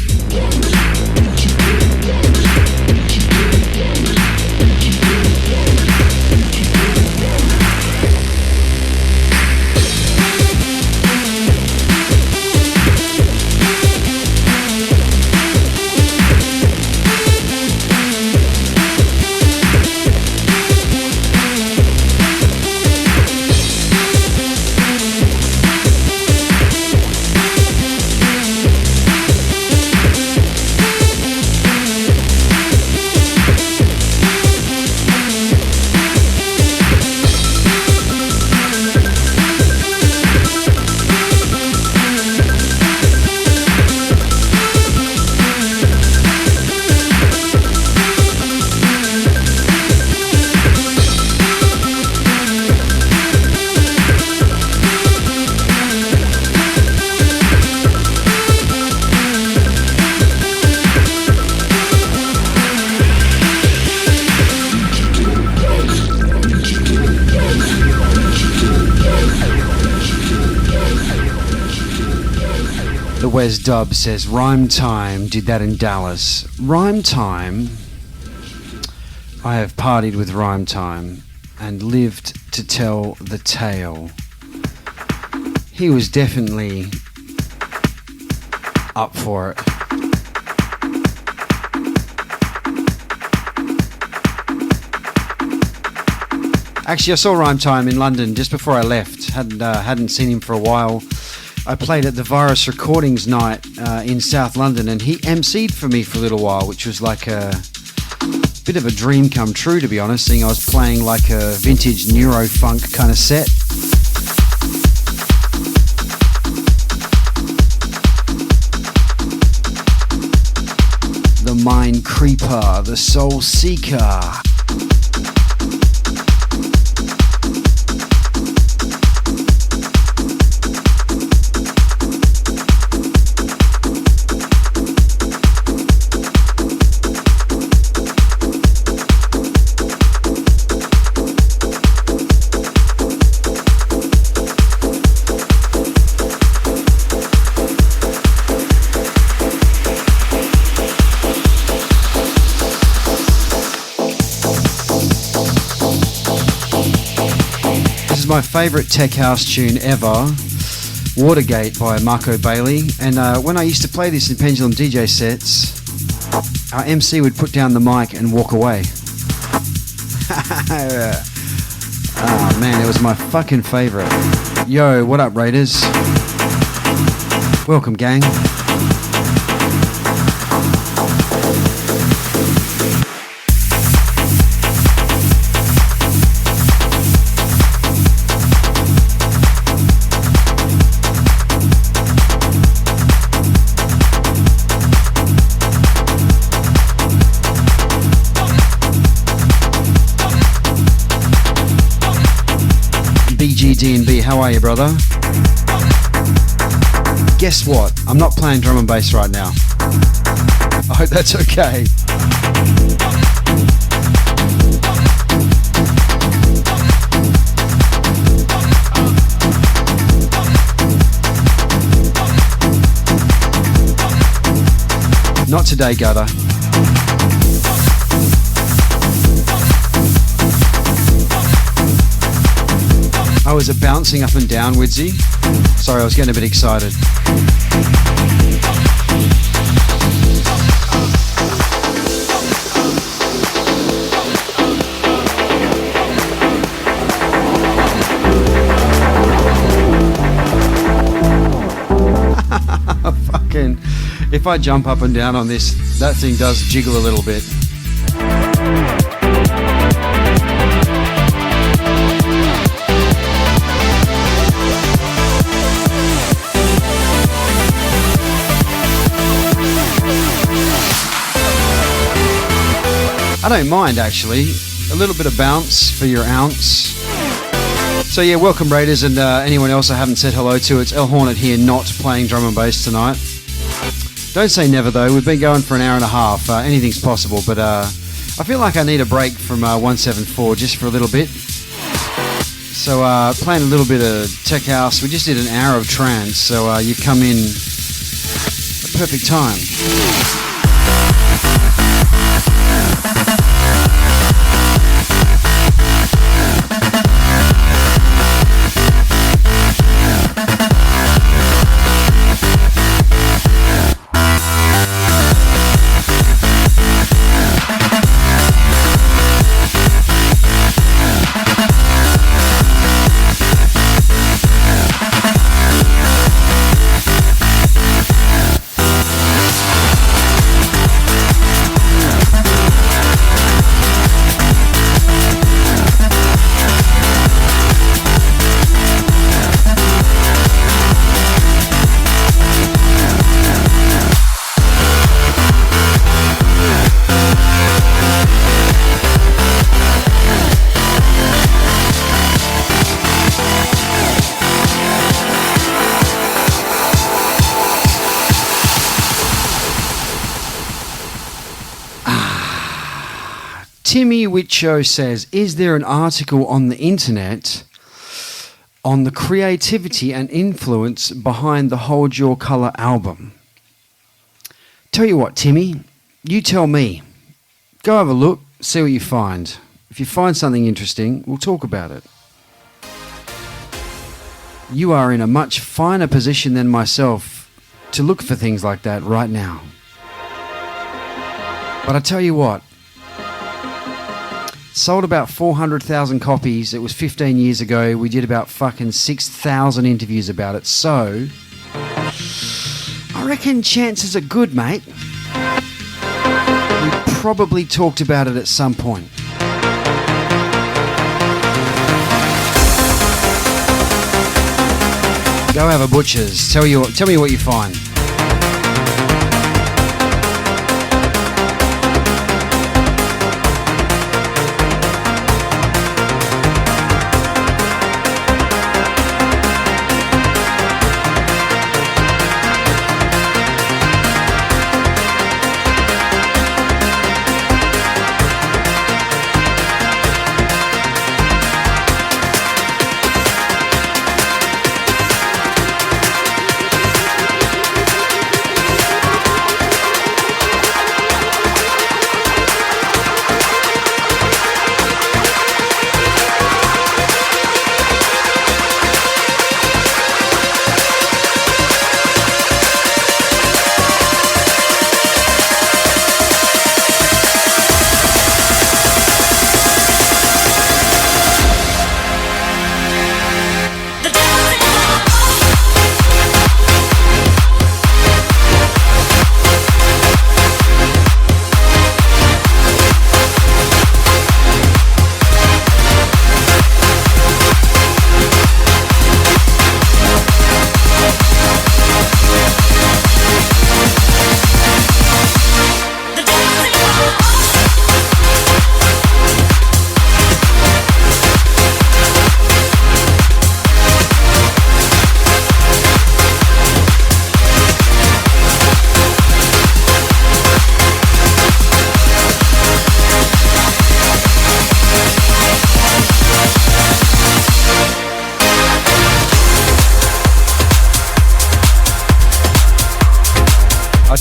The Wes Dub says, Rhyme Time did that in Dallas. Rhyme Time, I have partied with Rhyme Time and lived to tell the tale. He was definitely up for it. Actually, I saw Rhyme Time in London just before I left. Hadn't seen him for a while. I played at the Virus Recordings night in South London, and he emceed for me for a little while, which was like a bit of a dream come true, to be honest, seeing I was playing like a vintage neurofunk kind of set. The Mind Creeper, the Soul Seeker. My favourite tech house tune ever, Watergate by Marco Bailey. And when I used to play this in Pendulum DJ sets, our MC would put down the mic and walk away. Oh man, it was my fucking favourite. Yo, what up, Raiders? Welcome, gang. DNB, how are you, brother? Guess what? I'm not playing drum and bass right now. I hope that's okay. Not today, Gutter. Oh, is it bouncing up and down, Widsy? Sorry, I was getting a bit excited. Fucking, if I jump up and down on this, that thing does jiggle a little bit. I don't mind, actually. A little bit of bounce for your ounce. So yeah, welcome Raiders and anyone else I haven't said hello to. It's El Hornet here, not playing drum and bass tonight. Don't say never though, we've been going for an hour and a half. Anything's possible, but I feel like I need a break from 174 just for a little bit. So playing a little bit of tech house. We just did an hour of trance, so you've come in at perfect time. Timmy Wicho says, is there an article on the internet on the creativity and influence behind the Hold Your Colour album. Tell you what, Timmy, you tell me. Go have a look, see what you find. If you find something interesting, we'll talk about it. You are in a much finer position than myself to look for things like that right now. But I tell you what, sold about 400,000 copies. It was 15 years ago. We did about fucking 6,000 interviews about it. So, I reckon chances are good, mate. We probably talked about it at some point. Go have a butcher's. Tell me what you find.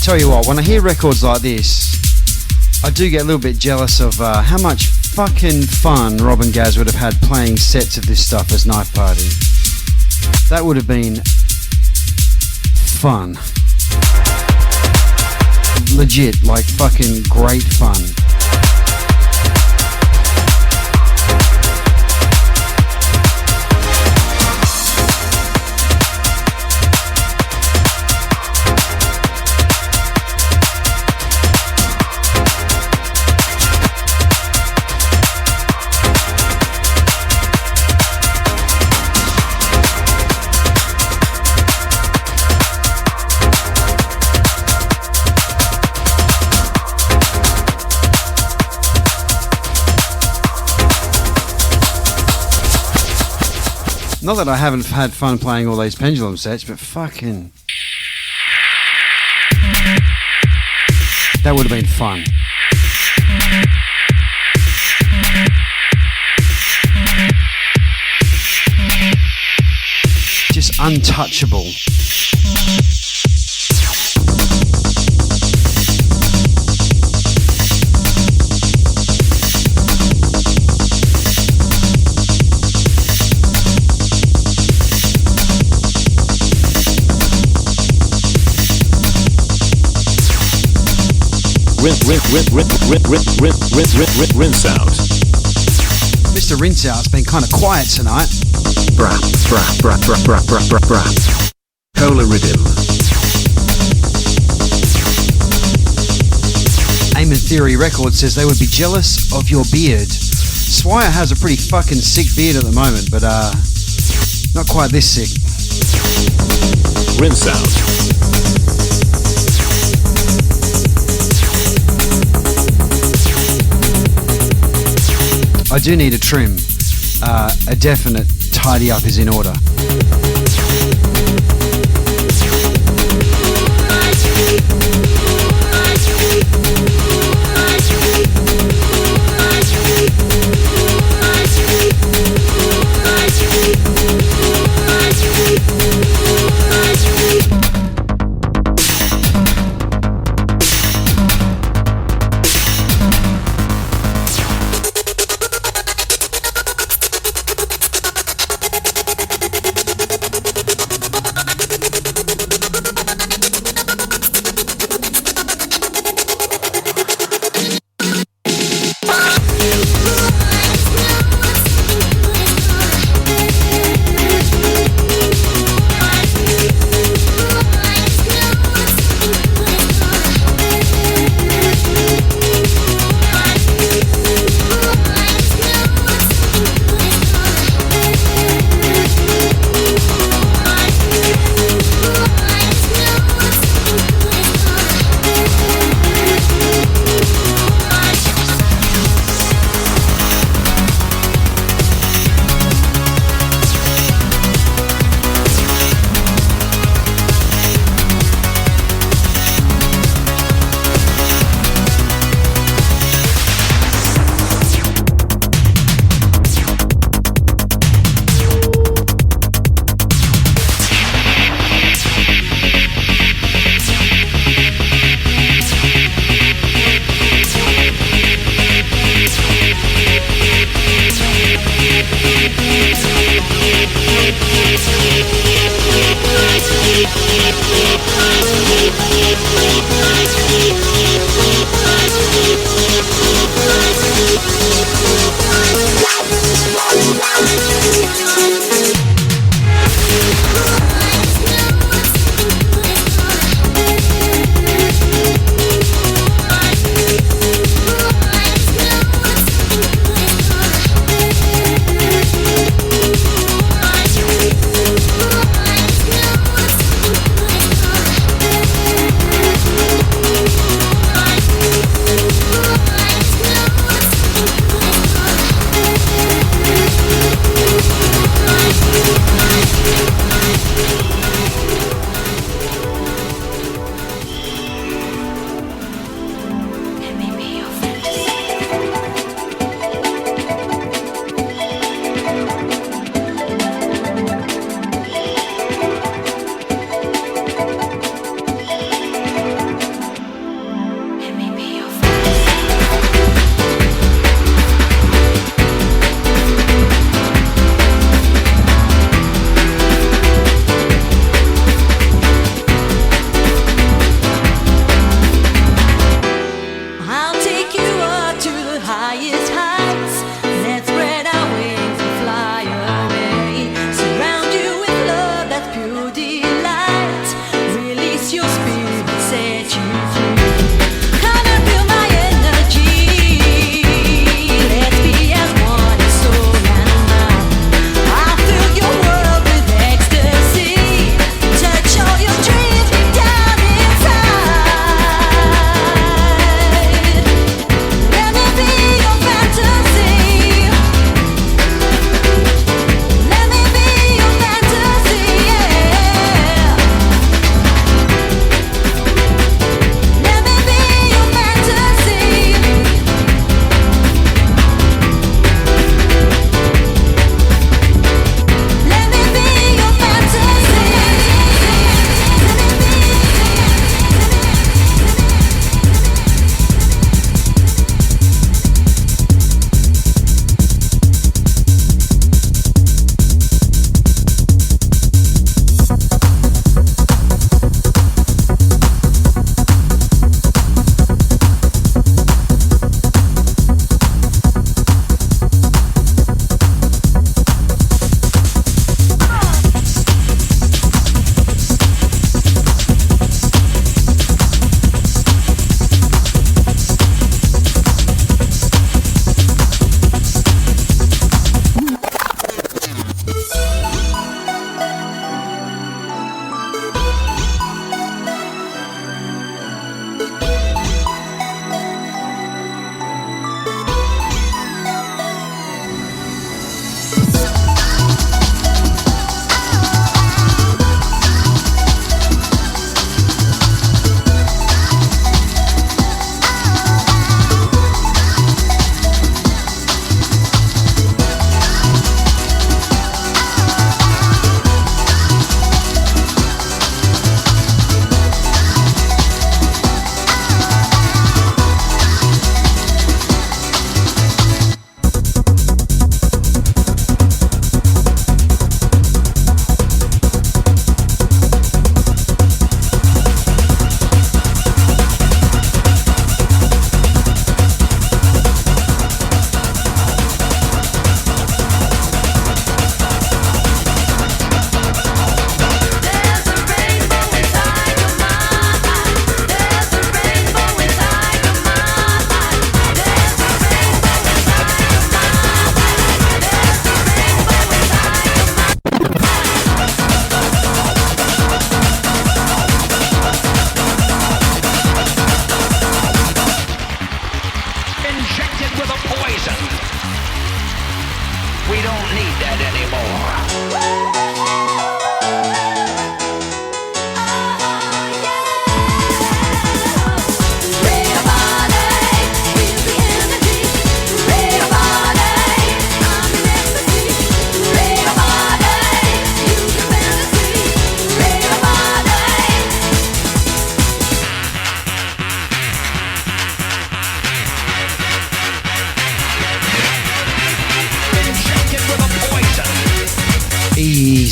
Tell you what, when I hear records like this, I do get a little bit jealous of how much fucking fun Rob and Gaz would have had playing sets of this stuff as Knife Party. That would have been fun. Legit, like fucking great fun. Not that I haven't had fun playing all these pendulum sets, but fucking... that would have been fun. Just untouchable. Rinse out. Mr. Rinse Out's been kind of quiet tonight. Bra. Cola Rhythm. Aim and Theory Records says they would be jealous of your beard. Swire has a pretty fucking sick beard at the moment, but not quite this sick. Rinse out. I do need a trim. A definite tidy up is in order.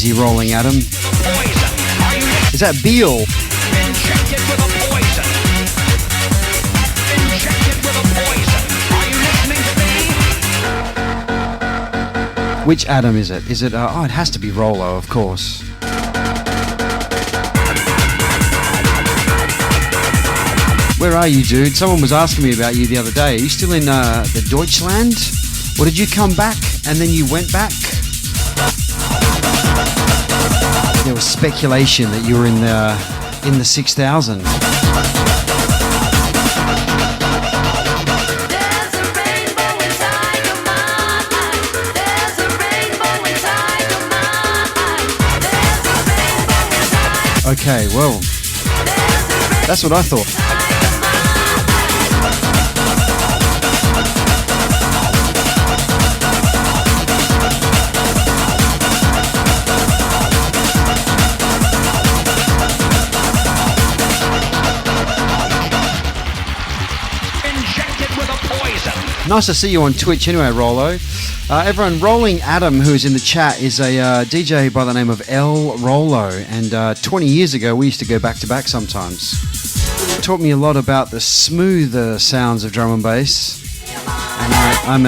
Easy rolling, Adam. Is that Beale? Injected with a poison. Injected with a poison. Are you listening to me? Which Adam is it? Is it, oh, it has to be Rollo, of course. Where are you, dude? Someone was asking me about you the other day. Are you still in the Deutschland? Or did you come back and then you went back? There was speculation that you were in the 6000. Okay, well, that's what I thought. Nice to see you on Twitch anyway, Rollo. Everyone, Rolling Adam, who's in the chat, is a DJ by the name of L Rollo, and 20 years ago we used to go back to back sometimes. Taught me a lot about the smoother sounds of drum and bass, and I'm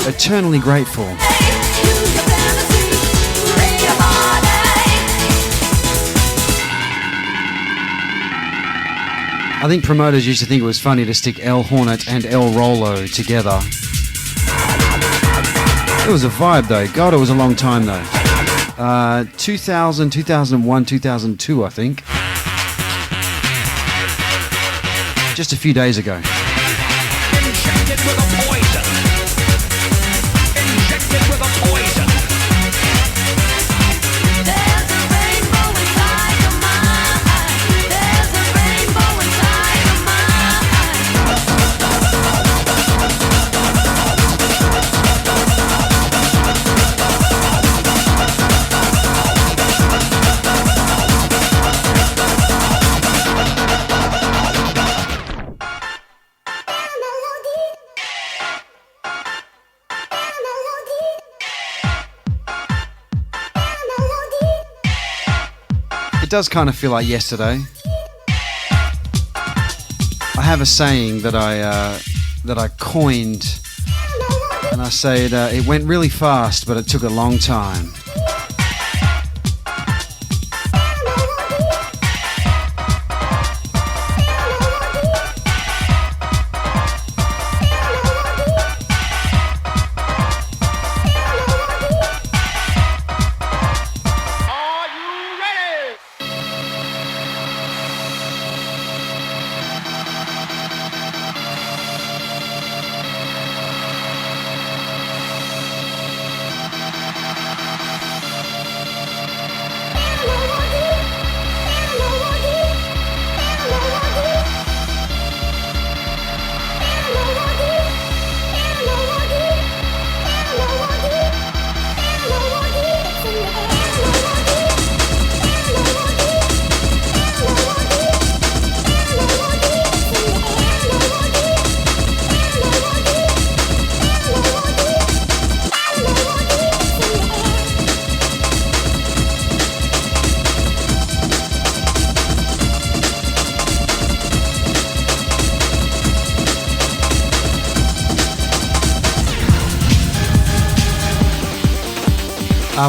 eternally grateful. I think promoters used to think it was funny to stick L Hornet and L Rollo together. It was a vibe though. God, it was a long time though. 2000, 2001, 2002, I think. Just a few days ago. Injected with a poison. Injected with a poison. There's a rainbow inside your mind. There's a rainbow inside your It does kind of feel like yesterday. I have a saying that I coined, and I say it went really fast, but it took a long time.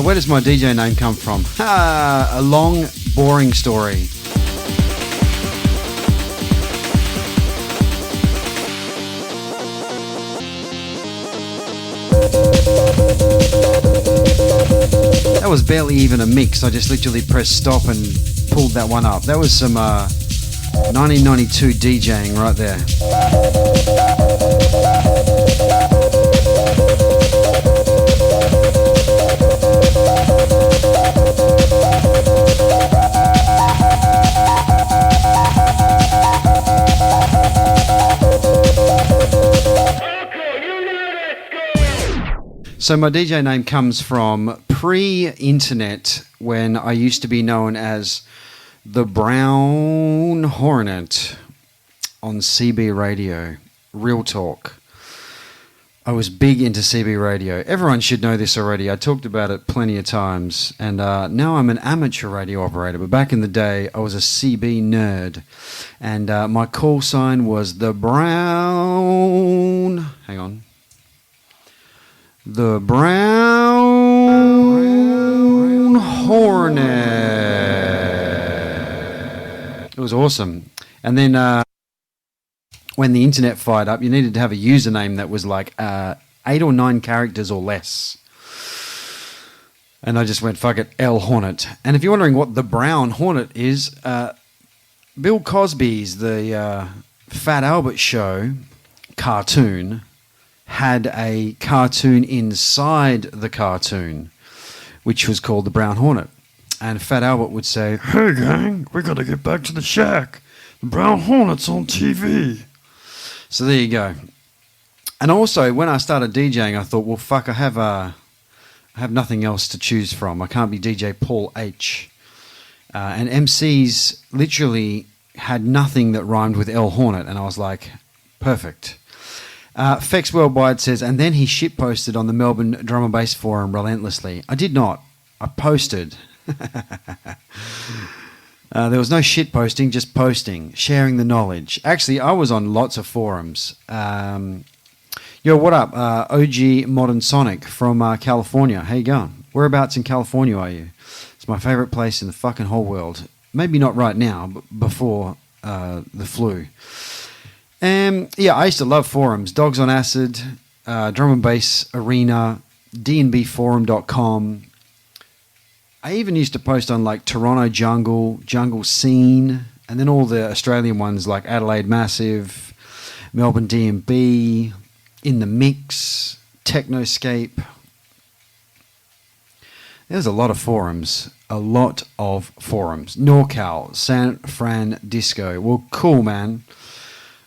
Where does my DJ name come from? A long, boring story. That was barely even a mix. I just literally pressed stop and pulled that one up. That was some 1992 DJing right there. So my DJ name comes from pre-internet, when I used to be known as the Brown Hornet on CB Radio, Real Talk. I was big into CB radio. Everyone should know this already. I talked about it plenty of times. And now I'm an amateur radio operator. But back in the day, I was a CB nerd. And my call sign was the Brown... Hang on. The Brown Hornet. It was awesome. And then... when the internet fired up, you needed to have a username that was like 8 or 9 characters or less. And I just went, fuck it, L Hornet. And if you're wondering what the Brown Hornet is, Bill Cosby's The Fat Albert Show cartoon had a cartoon inside the cartoon, which was called the Brown Hornet. And Fat Albert would say, "Hey gang, we gotta get back to the shack. The Brown Hornet's on TV." So there you go. And also, when I started DJing, I thought, well, fuck, I have nothing else to choose from. I can't be DJ Paul H. And MCs literally had nothing that rhymed with L Hornet. And I was like, perfect. Fex Worldwide says, and then he shitposted on the Melbourne Drum and Bass Forum relentlessly. I did not. I posted. There was no shit posting, just posting, sharing the knowledge. Actually, I was on lots of forums. Yo, what up? OG Modern Sonic from California. How you going? Whereabouts in California are you? It's my favorite place in the fucking whole world. Maybe not right now, but before the flu. Yeah, I used to love forums. Dogs on Acid, Drum and Bass Arena, dnbforum.com. I even used to post on like Toronto Jungle, Jungle Scene, and then all the Australian ones like Adelaide Massive, Melbourne DMB, In the Mix, Technoscape. There's a lot of forums. NorCal, San Francisco. Well, cool, man.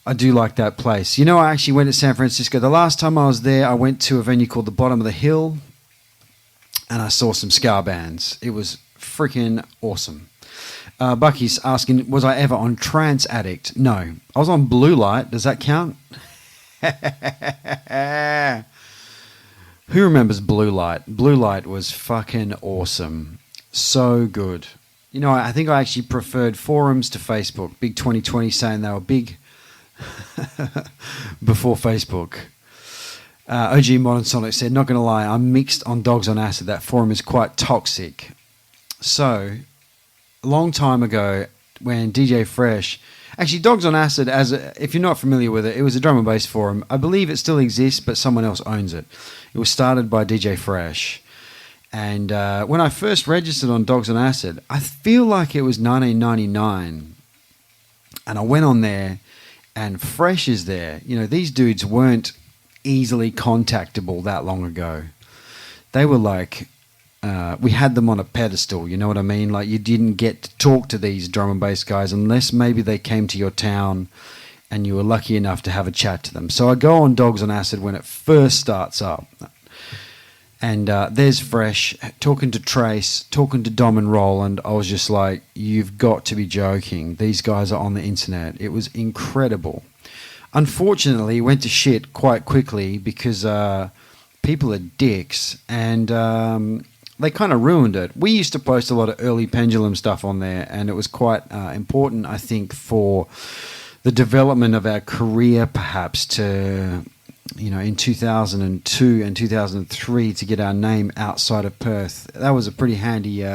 I do like that place. You know, I actually went to San Francisco. The last time I was there, I went to a venue called the Bottom of the Hill. And I saw some ska bands. It was freaking awesome. Bucky's asking, was I ever on Trance Addict? No. I was on Blue Light. Does that count? Who remembers Blue Light? Blue Light was fucking awesome. So good. You know, I think I actually preferred forums to Facebook. Big 2020 saying they were big before Facebook. OG Modern Sonic said, not going to lie, I'm mixed on Dogs on Acid. That forum is quite toxic. So, a long time ago, when DJ Fresh... Actually, Dogs on Acid, if you're not familiar with it, it was a drum and bass forum. I believe it still exists, but someone else owns it. It was started by DJ Fresh. And when I first registered on Dogs on Acid, I feel like it was 1999. And I went on there, and Fresh is there. You know, these dudes weren't easily contactable that long ago. They were like, we had them on a pedestal, you know what I mean? Like, you didn't get to talk to these drum and bass guys unless maybe they came to your town and you were lucky enough to have a chat to them. So I go on Dogs on Acid when it first starts up. And there's Fresh, talking to Trace, talking to Dom and Roland. I was just like, you've got to be joking. These guys are on the internet. It was incredible. Unfortunately, it went to shit quite quickly because people are dicks and they kind of ruined it. We used to post a lot of early Pendulum stuff on there, and it was quite important, I think, for the development of our career, perhaps, to, you know, in 2002 and 2003 to get our name outside of Perth. That was a pretty handy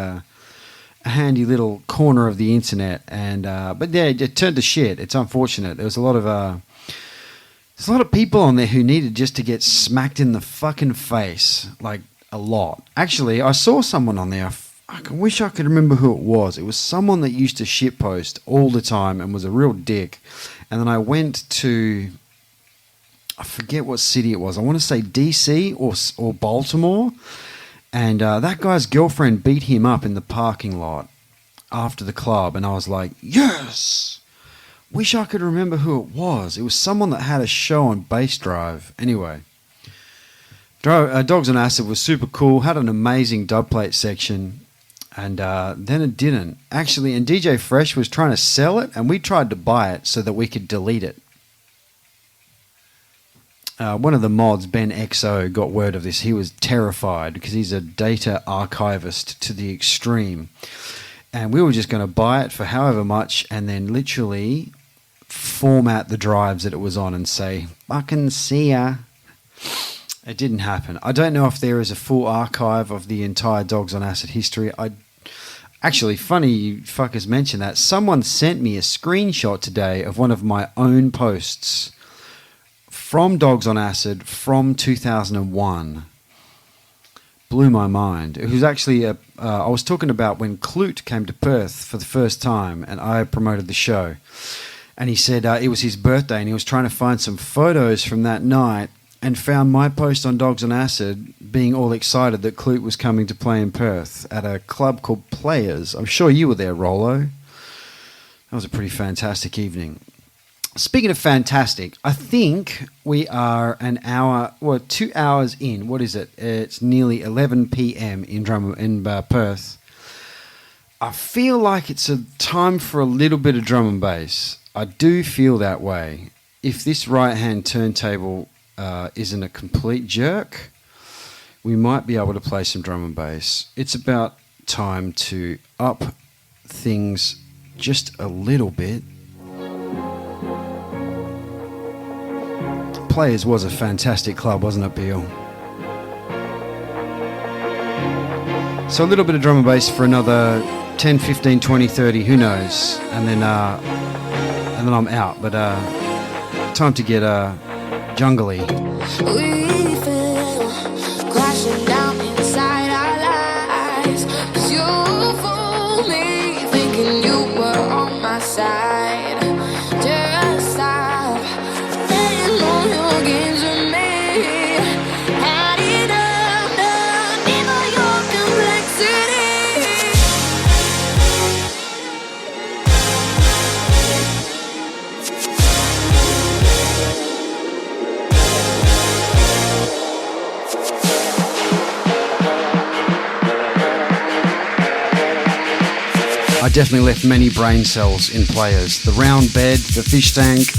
little corner of the internet, and but yeah, it turned to shit. It's unfortunate. There was a lot of there's a lot of people on there who needed just to get smacked in the fucking face, like a lot. Actually, I saw someone on there. I wish I could remember who it was. It was someone that used to shitpost all the time and was a real dick. And then I went to, I forget what city it was. I want to say DC or Baltimore. And that guy's girlfriend beat him up in the parking lot after the club. And I was like, yes! Wish I could remember who it was. It was someone that had a show on Bass Drive. Anyway, Dogs on Acid was super cool. Had an amazing dubplate section. And then it didn't. Actually, and DJ Fresh was trying to sell it, and we tried to buy it so that we could delete it. one of the mods, Ben XO, got word of this. He was terrified because he's a data archivist to the extreme. And we were just going to buy it for however much and then literally format the drives that it was on and say, fucking see ya. It didn't happen. I don't know if there is a full archive of the entire Dogs on Acid history. Actually, funny you fuckers mentioned that. Someone sent me a screenshot today of one of my own posts from Dogs on Acid from 2001. Blew my mind. It was actually I was talking about when Clute came to Perth for the first time and I promoted the show. And he said it was his birthday and he was trying to find some photos from that night and found my post on Dogs on Acid being all excited that Clute was coming to play in Perth at a club called Players. I'm sure you were there, Rollo. That was a pretty fantastic evening. Speaking of fantastic, I think we are 2 hours in. What is it? It's nearly 11 p.m. in Perth. I feel like it's a time for a little bit of drum and bass. I do feel that way. If this right-hand turntable isn't a complete jerk, we might be able to play some drum and bass. It's about time to up things just a little bit. Players was a fantastic club, wasn't it, Beale? So a little bit of drum and bass for another 10, 15, 20, 30, who knows? And then I'm out. But time to get jungly. We feel crashing down inside our lives. 'Cause you fooled me, thinking you were on my side. Just stop playing all your games with me. Had enough, none of your complexity. I definitely left many brain cells in Players. The round bed, the fish tank.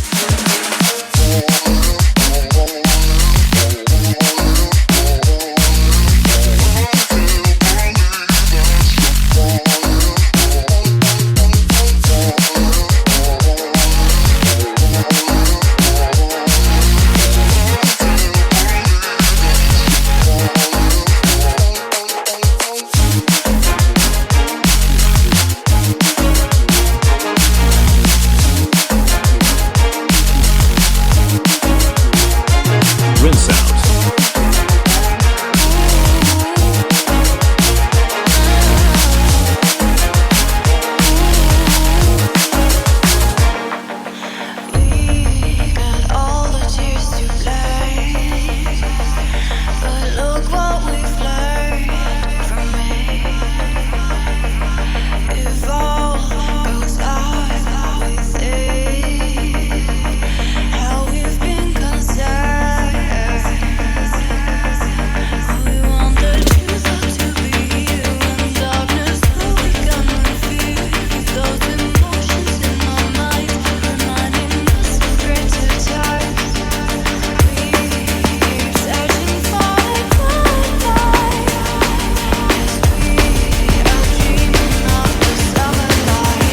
Rinse out. We got all the tears to play, but look what we've learned from it. If all goes out with it, how we've been concerned. We want the truth to be you and darkness, so we can refuse those emotions in our minds, reminding us of greater times. We keep searching for a good life, 'cause we are dreaming of the summer light.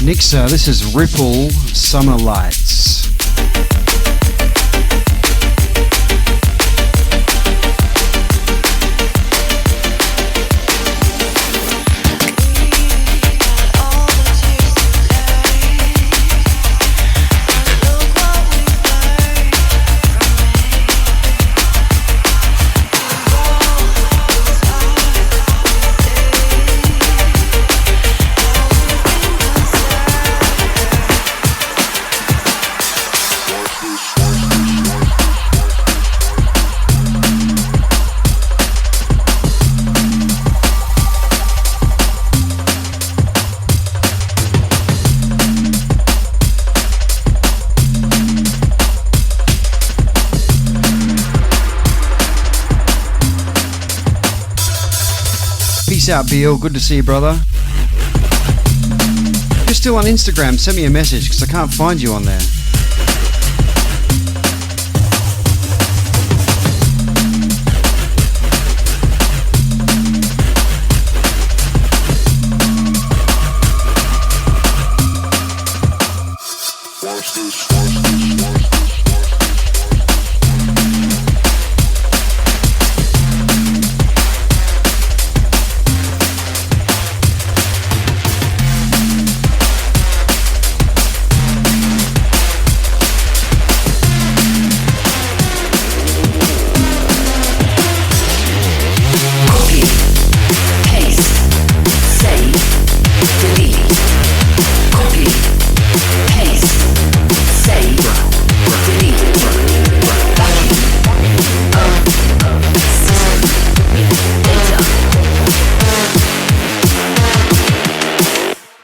Nixa, this is Ripple Summer Lights. All the tears to play, but look what we've learned from it. If all goes out with it, how we've been concerned. out, Beal. Good to see you, brother. If you're still on Instagram, send me a message because I can't find you on there.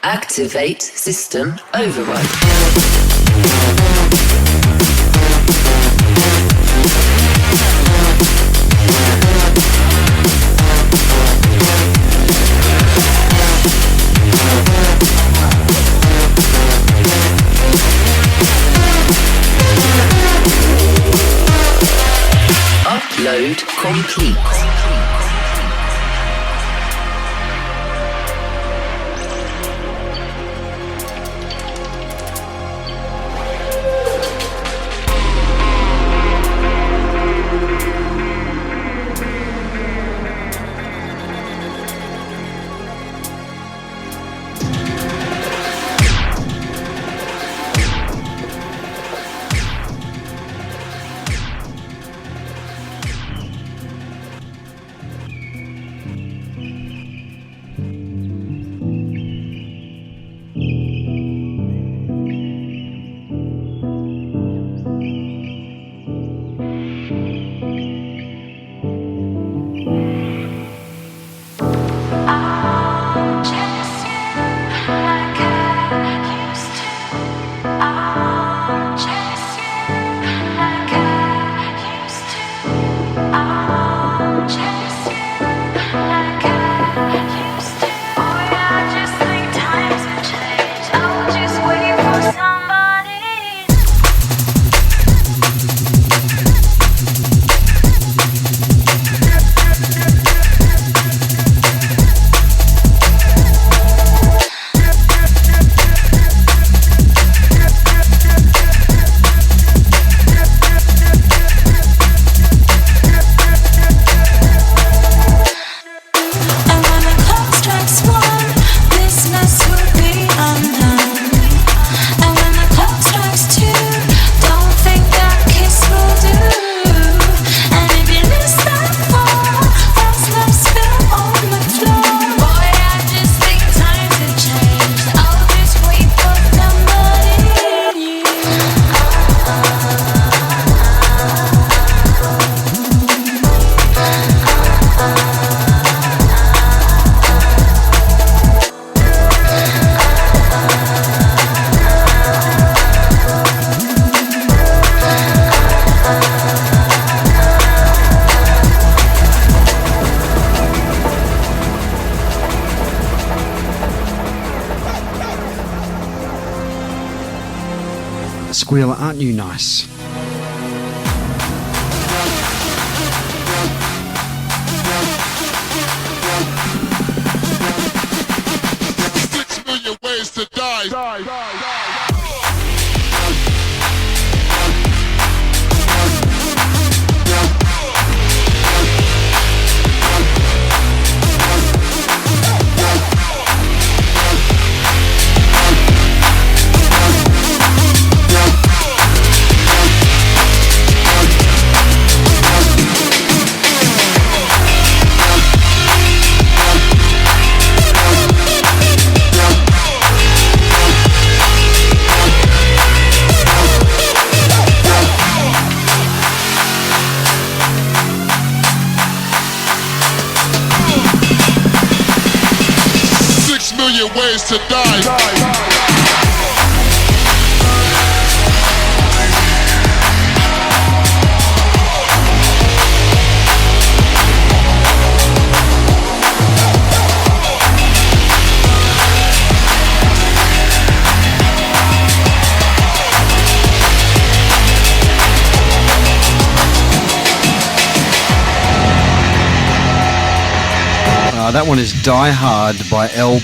Activate system override. Upload complete. Squealer, aren't you nice? Ways to die. Ways to die. That one is Die Hard by L+.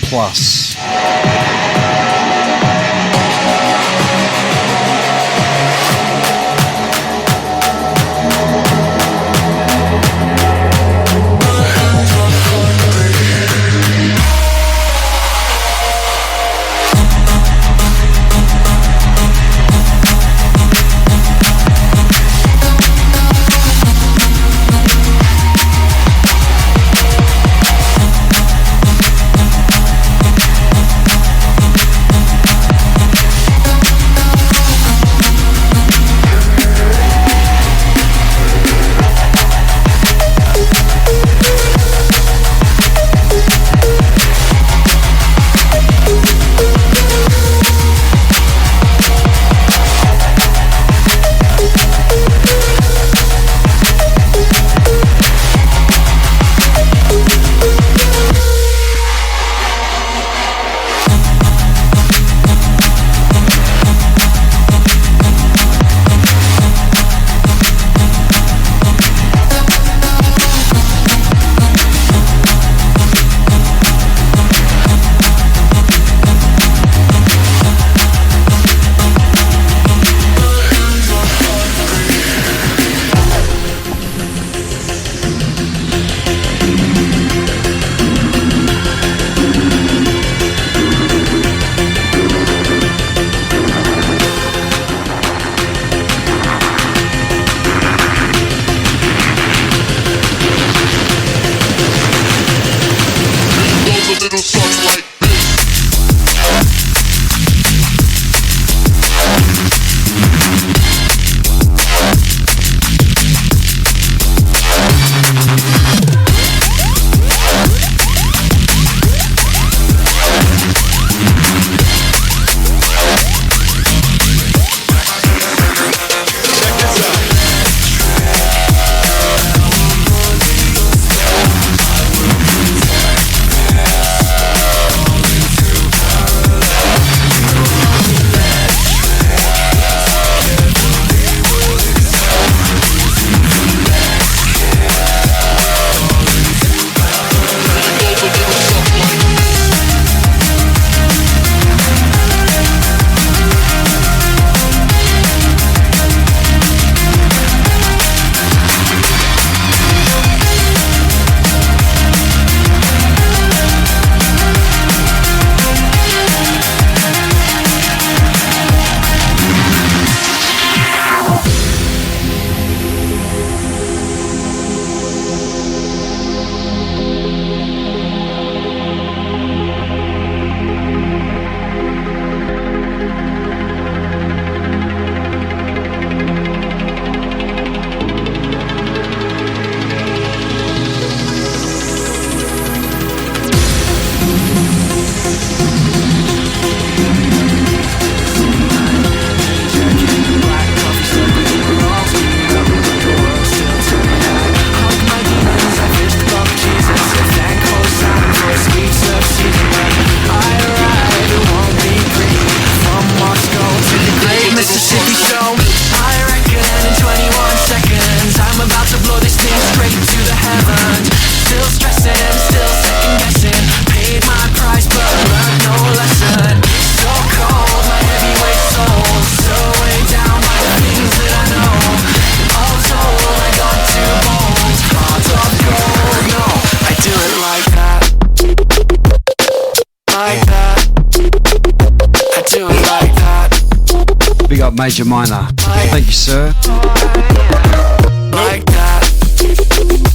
up Major Minor. Thank you, sir.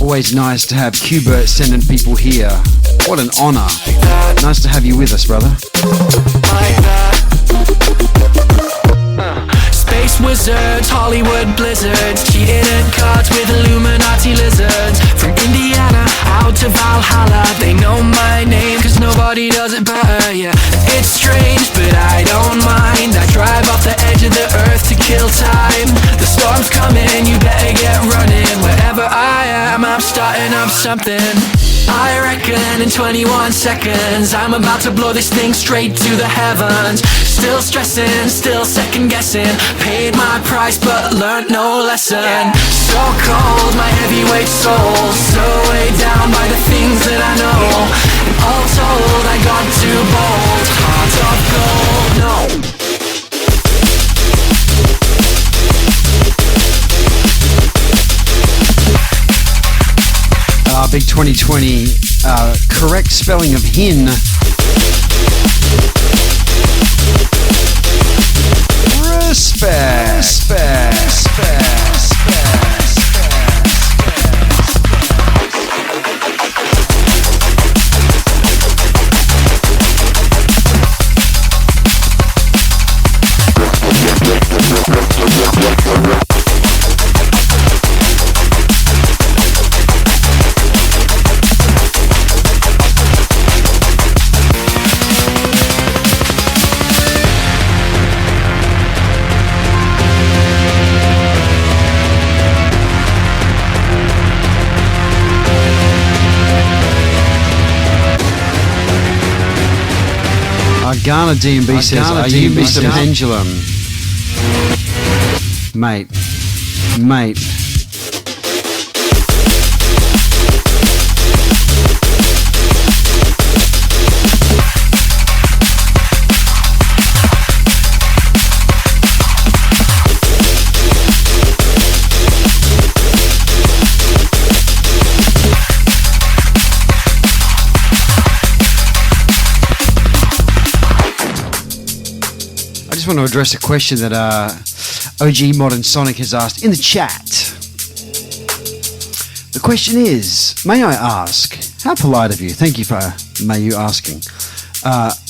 Always nice to have Qbert sending people here. What an honor. Nice to have you with us, brother. Space wizards, Hollywood blizzards, cheating at cards with Illuminati lizards. From Indiana out to Valhalla, they know my name cause nobody does it better, yeah. It's strange but I don't mind, I drive off the edge of the earth to kill time. The storm's coming, you better get running. Wherever I am, I'm starting up something. I reckon in 21 seconds I'm about to blow this thing straight to the heavens. Still stressing, still second guessing. Paid my price but learned no lesson. So cold, my heavyweight soul, so weighed down by the things that I know. And all told, I got too bold. Heart of gold, no. Big 2020, correct spelling of hin. Respect. Ghana DMB says, are you Mr. Pendulum? Mate. I want to address a question that OG Modern Sonic has asked in the chat. The question is, may I ask, how polite of you, thank you for may you asking.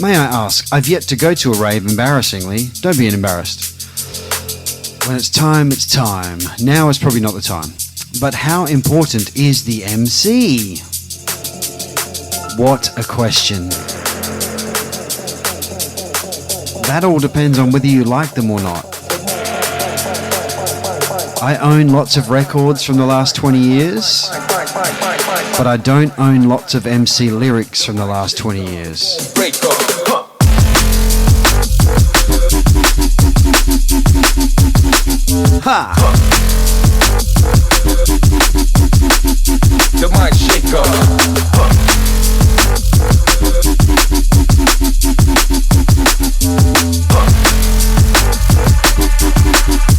May I ask, I've yet to go to a rave, embarrassingly, don't be embarrassed. When it's time, it's time. Now is probably not the time. But how important is the MC? What a question. That all depends on whether you like them or not. I own lots of records from the last 20 years, but I don't own lots of MC lyrics from the last 20 years. Ha! The mic shaker.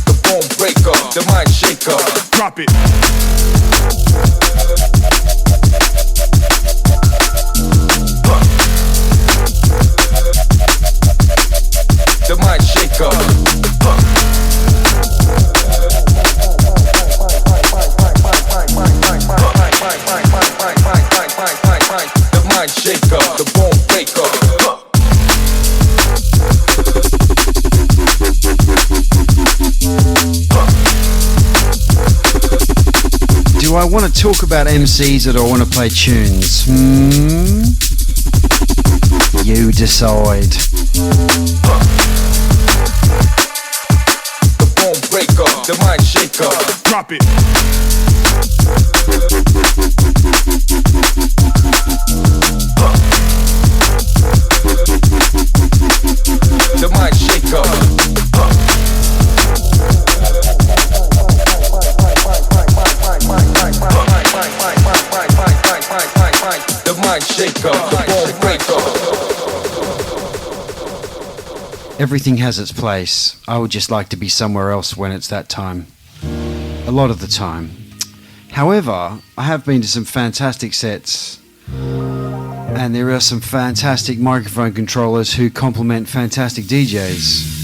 The bone breaker, the mic shaker. Drop it. The mic shaker. The mic shaker, the bone breaker. Do I want to talk about MCs or do I want to play tunes? You decide. The bone breaker, the mic shaker. Drop it. The mic shaker. The mic shaker, the bone breaker. Everything has its place. I would just like to be somewhere else when it's that time. A lot of the time. However, I have been to some fantastic sets, and there are some fantastic microphone controllers who complement fantastic DJs.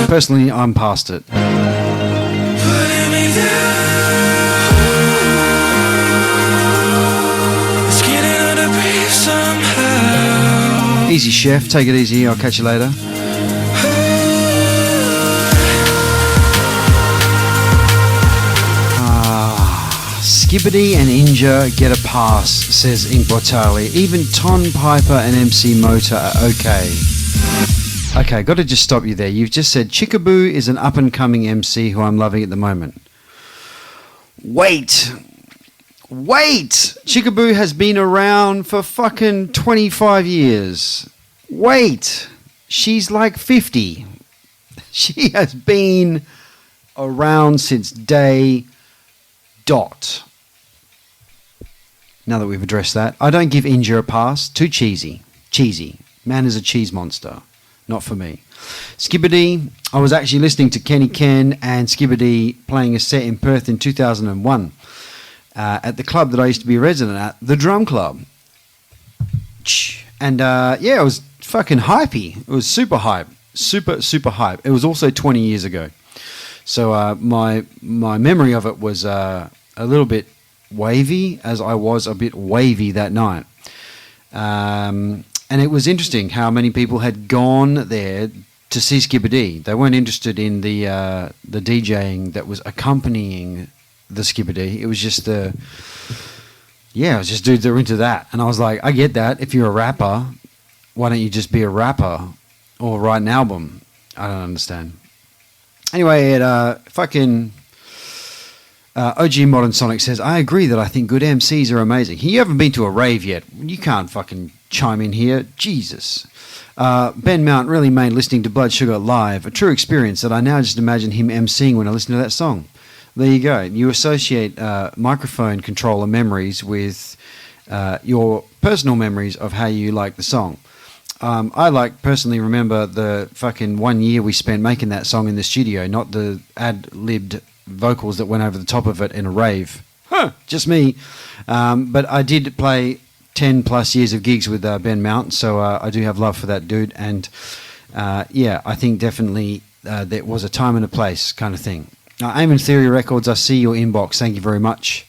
Personally, I'm past it. Easy, chef. Take it easy. I'll catch you later. Skibbity and Inja get a pass, says Ink Bortali. Even Ton Piper and MC Motor are okay. Okay, got to just stop you there. You've just said Chickaboo is an up-and-coming MC who I'm loving at the moment. Wait. Chickaboo has been around for fucking 25 years. Wait. She's like 50. She has been around since day dot. Now that we've addressed that, I don't give Inja a pass. Too cheesy. Man is a cheese monster. Not for me. Skibbity, I was actually listening to Kenny Ken and Skibbity playing a set in Perth in 2001 at the club that I used to be a resident at, the Drum Club. And it was fucking hypey. It was super hype. Super hype. It was also 20 years ago. So my memory of it was a little bit wavy, as I was a bit wavy that night. And it was interesting how many people had gone there to see Skibbity. They weren't interested in the DJing that was accompanying the Skibbity. It was just dudes that were into that. And I was like, I get that. If you're a rapper, why don't you just be a rapper or write an album? I don't understand. Anyway, OG Modern Sonic says, I agree that I think good MCs are amazing. You haven't been to a rave yet. You can't fucking chime in here. Jesus. Ben Mount really made listening to Blood Sugar live a true experience that I now just imagine him MCing when I listen to that song. There you go. You associate microphone controller memories with your personal memories of how you like the song. I personally remember the fucking 1 year we spent making that song in the studio, not the ad-libbed vocals that went over the top of it in a rave. Just me. But I did play 10 plus years of gigs with Ben Mount, so I do have love for that dude. And I think definitely there was a time and a place kind of thing. Aim and Theory Records, I see your inbox. Thank you very much.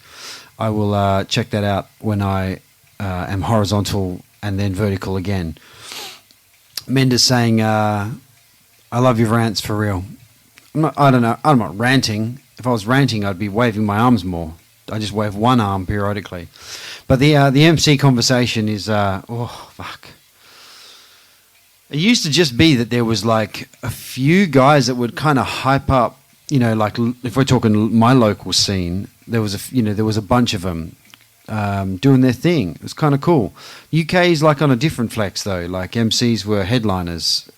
I will check that out when I am horizontal and then vertical again. Mendes saying, I love your rants for real. I'm not ranting. If I was ranting, I'd be waving my arms more. I just wave one arm periodically. But the MC conversation is, fuck. It used to just be that there was like a few guys that would kind of hype up, like if we're talking my local scene, there was a bunch of them doing their thing. It was kind of cool. UK is like on a different flex though. Like MCs were headliners.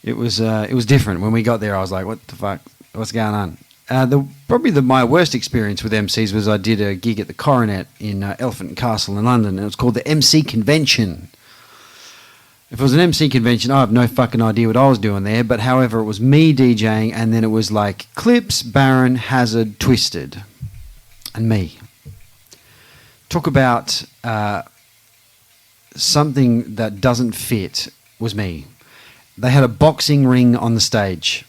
It was different. When we got there, I was like, what the fuck? What's going on? My worst experience with MCs was I did a gig at the Coronet in Elephant and Castle in London, and it was called the MC Convention. If it was an MC convention, I have no fucking idea what I was doing there, but however, it was me DJing, and then it was like Clips, Baron, Hazard, Twisted, and me. Talk about something that doesn't fit was me. They had a boxing ring on the stage.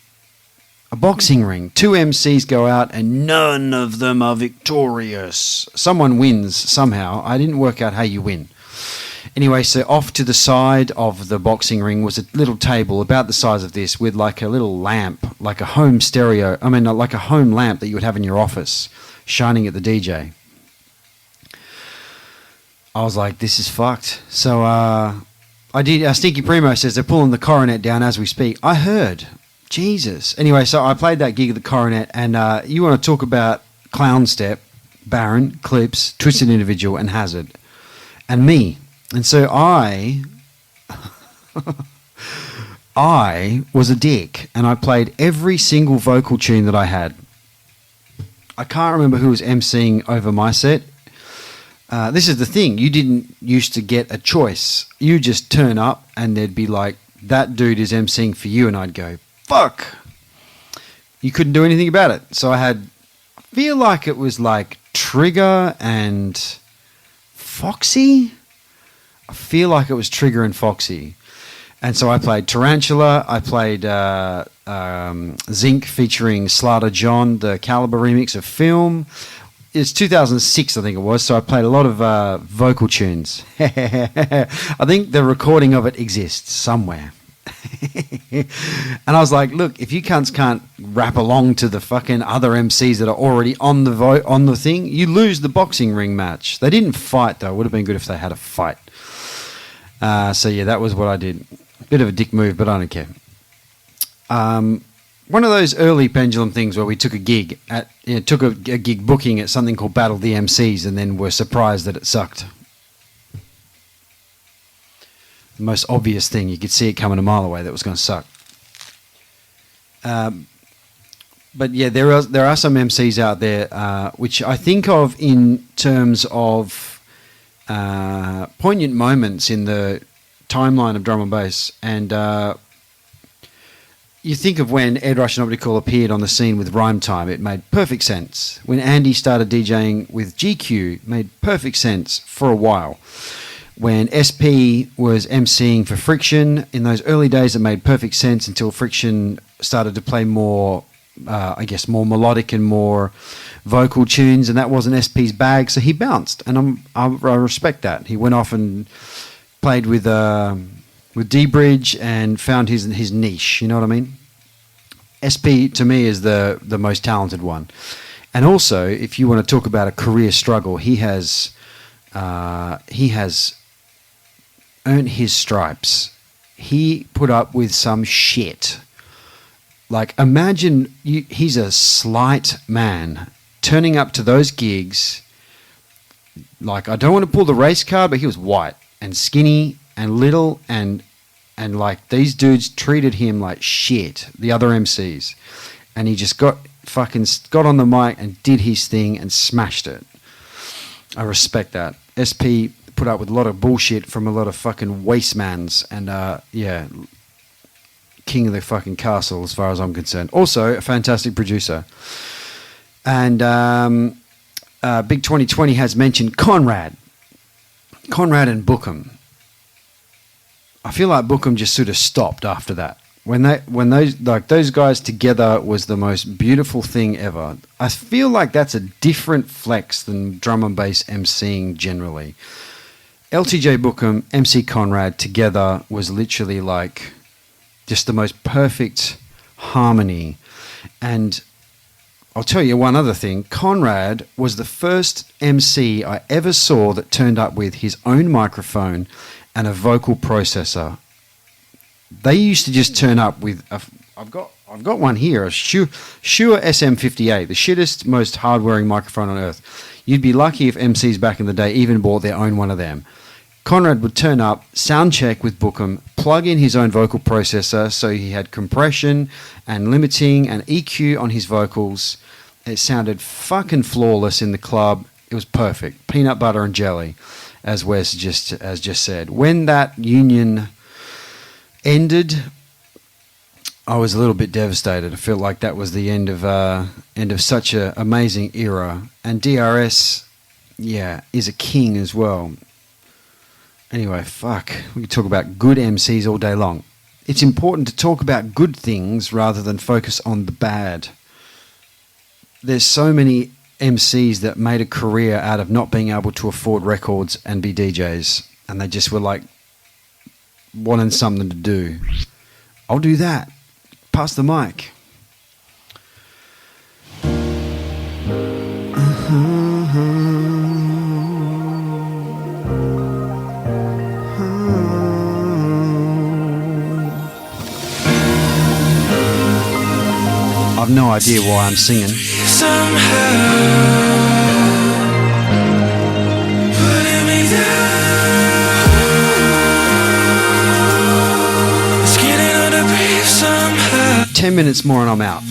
A boxing ring. 2 MCs go out and none of them are victorious. Someone wins somehow. I didn't work out how you win. Anyway, so off to the side of the boxing ring was a little table about the size of this with like a little lamp, like a home stereo. Like a home lamp that you would have in your office, shining at the DJ. I was like, this is fucked. So I did. Stinky Primo says they're pulling the Coronet down as we speak. I heard. Jesus. Anyway, so I played that gig at the Coronet, and you want to talk about Clown Step, Baron, Clips, Twisted Individual, and Hazard, and me. And so I was a dick, and I played every single vocal tune that I had. I can't remember who was emceeing over my set. This is the thing. You didn't used to get a choice. You just turn up, and there'd be like, that dude is emceeing for you, and I'd go, fuck. You couldn't do anything about it. So I feel like it was like Trigger and Foxy. I feel like it was Trigger and Foxy. And so I played Tarantula. I played Zinc featuring Slaughter John, the Caliber remix of Film. It's 2006, I think it was, so I played a lot of vocal tunes. I think the recording of it exists somewhere. And I was like, look, if you cunts can't rap along to the fucking other MCs that are already on the thing, you lose the boxing ring match. They didn't fight, though. It would have been good if they had a fight. So, yeah, that was what I did. Bit of a dick move, but I don't care. one of those early pendulum things where we took a gig took a gig booking at something called Battle of the MCs, and then were surprised that it sucked. The most obvious thing, you could see it coming a mile away that it was going to suck. But yeah, there are some MCs out there which I think of in terms of poignant moments in the timeline of drum and bass, and you think of when Ed Russian Optical appeared on the scene with Rhyme Time, it made perfect sense. When Andy started DJing with GQ, it made perfect sense for a while. When SP was MCing for Friction, in those early days it made perfect sense until Friction started to play more, more melodic and more vocal tunes, and that wasn't SP's bag, so he bounced, and I respect that. He went off and played with D-Bridge and found his niche, you know what I mean? SP, to me, is the most talented one. And also, if you want to talk about a career struggle, he has earned his stripes. He put up with some shit. Like, imagine he's a slight man turning up to those gigs. Like, I don't want to pull the race card, but he was white and skinny and little, and like these dudes treated him like shit, the other MCs, and he just got on the mic and did his thing and smashed it. I respect that. SP put up with a lot of bullshit from a lot of fucking wastemans, and king of the fucking castle as far as I'm concerned. Also a fantastic producer. And Big 2020 has mentioned Conrad and Bookham. I feel like Bookham just sort of stopped after that. When those guys together was the most beautiful thing ever. I feel like that's a different flex than drum and bass MCing generally. LTJ Bookham, MC Conrad together was literally like just the most perfect harmony. And I'll tell you one other thing. Conrad was the first MC I ever saw that turned up with his own microphone and a vocal processor. They used to just turn up with I've got one here, a Shure SM58, the shittest, most hard-wearing microphone on earth. You'd be lucky if MCs back in the day even bought their own one of them. Conrad would turn up, sound check with Bookham, plug in his own vocal processor, so he had compression and limiting and EQ on his vocals. It sounded fucking flawless in the club. It was perfect. Peanut butter and jelly, as Wes just said. When that union ended, I was a little bit devastated. I felt like that was the end of such an amazing era. And DRS, is a king as well. Anyway, fuck. We could talk about good MCs all day long. It's important to talk about good things rather than focus on the bad. There's so many MCs that made a career out of not being able to afford records and be DJs. And they just were like wanting something to do. I'll do that. Pass the mic. I've no idea why I'm singing. Putting me down. It's getting hard to breathe somehow. 10 minutes more and I'm out.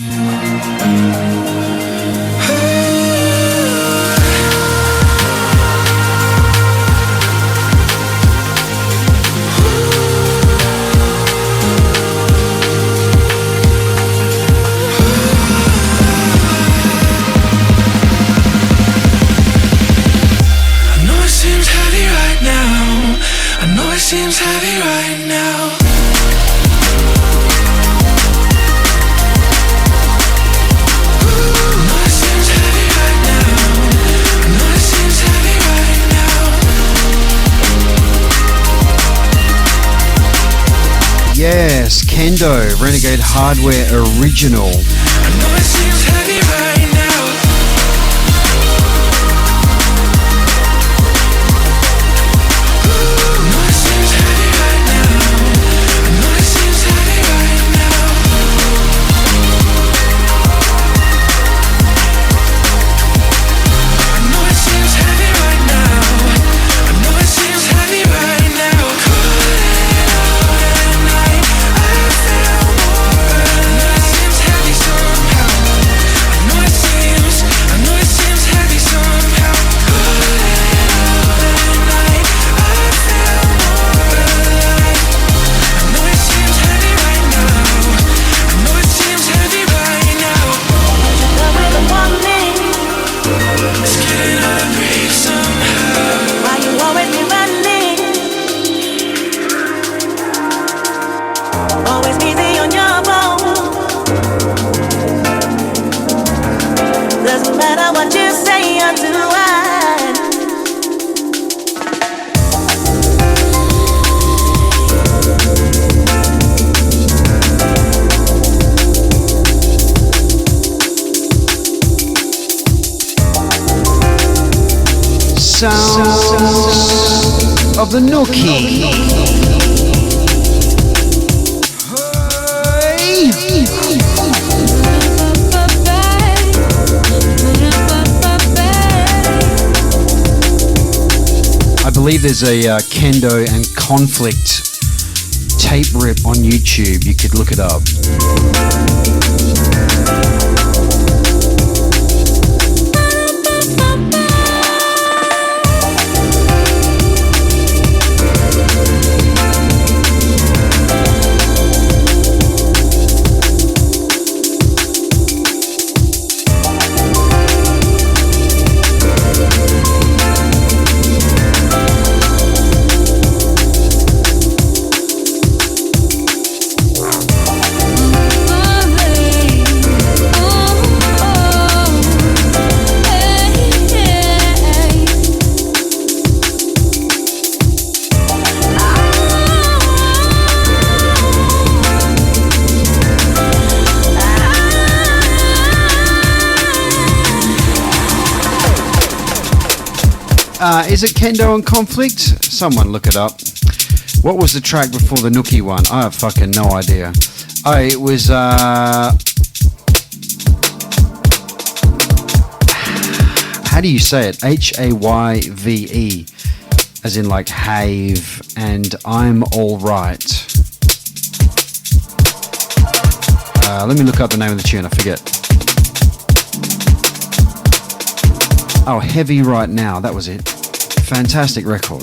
Seems heavy right now. Yes, Kendo, Renegade Hardware Original. I know it seems heavy right now. I know it seems heavy right now. I know it seems heavy right now. always busy on your phone. Doesn't matter what you say or do. Sounds of the Nookie. I believe there's a Kendo and Conflict tape rip on YouTube. You could look it up. Is it Kendo and Conflict? Someone look it up. What was the track before the Nookie one? I have fucking no idea. Oh, it was how do you say it? Hayve, as in like have, and I'm alright. Let me look up the name of the tune, I forget. Oh, Heavy Right Now, that was it. Fantastic record.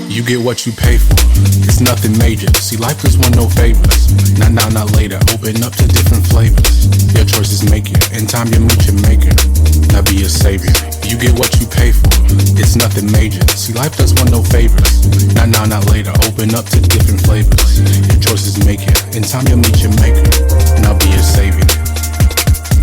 You get what you pay for. It's nothing major. See, life is one no favors. Not now, not later. Open up to different flavors. Your choices make you. In time you meet your maker. Now be a savior. You get what you pay for. It's nothing major. See, life does one no favors. Not now, not later. Open up to different flavors. Your choices make you. In time you'll meet your maker. Now be a savior.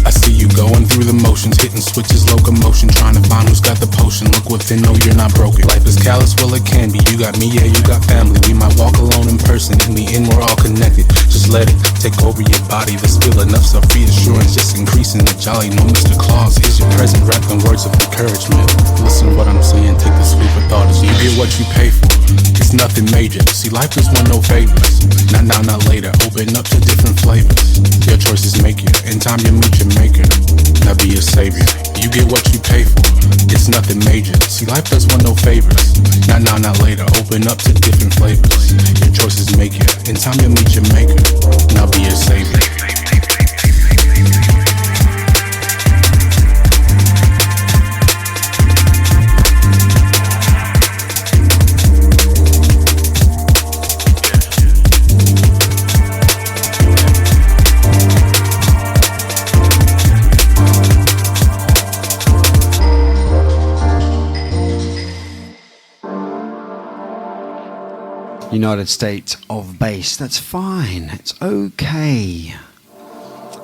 I see you going through the motions, hitting switches, locomotion, trying to find who's got the potion. Look within, no, you're not broken. Life is callous, well it can be. You got me, yeah, you got family. We might walk alone in person, in the end we're all connected. Just let it take over your body. There's still enough self-reassurance, just increasing the jolly. No Mr. Claus, is your present wrapped in words of encouragement. Listen to what I'm saying, take the sweep of thought as you get what you pay for. It's nothing major. See, life is one no favors. Not now, not later. Open up to different flavors. Your choices make you. In time you meet your maker. Now be a savior. You get what you pay for. It's nothing major. See, life does one no favors. Not now, not later. Open up to different flavors. Your choices make you. In time you meet your maker. Now be a savior. United States of Bass. That's fine. It's okay.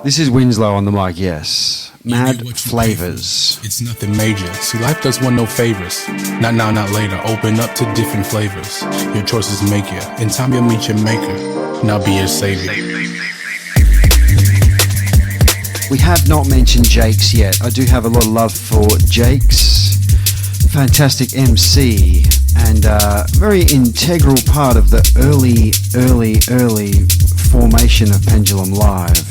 This is Winslow on the mic, yes. Mad Flavors. It's nothing major. See, life does one no favors. Not now, not later. Open up to different flavors. Your choices make you. In time you'll meet your maker. Now be your savior. We have not mentioned Jakes yet. I do have a lot of love for Jakes. Fantastic MC and very integral part of the early formation of Pendulum Live.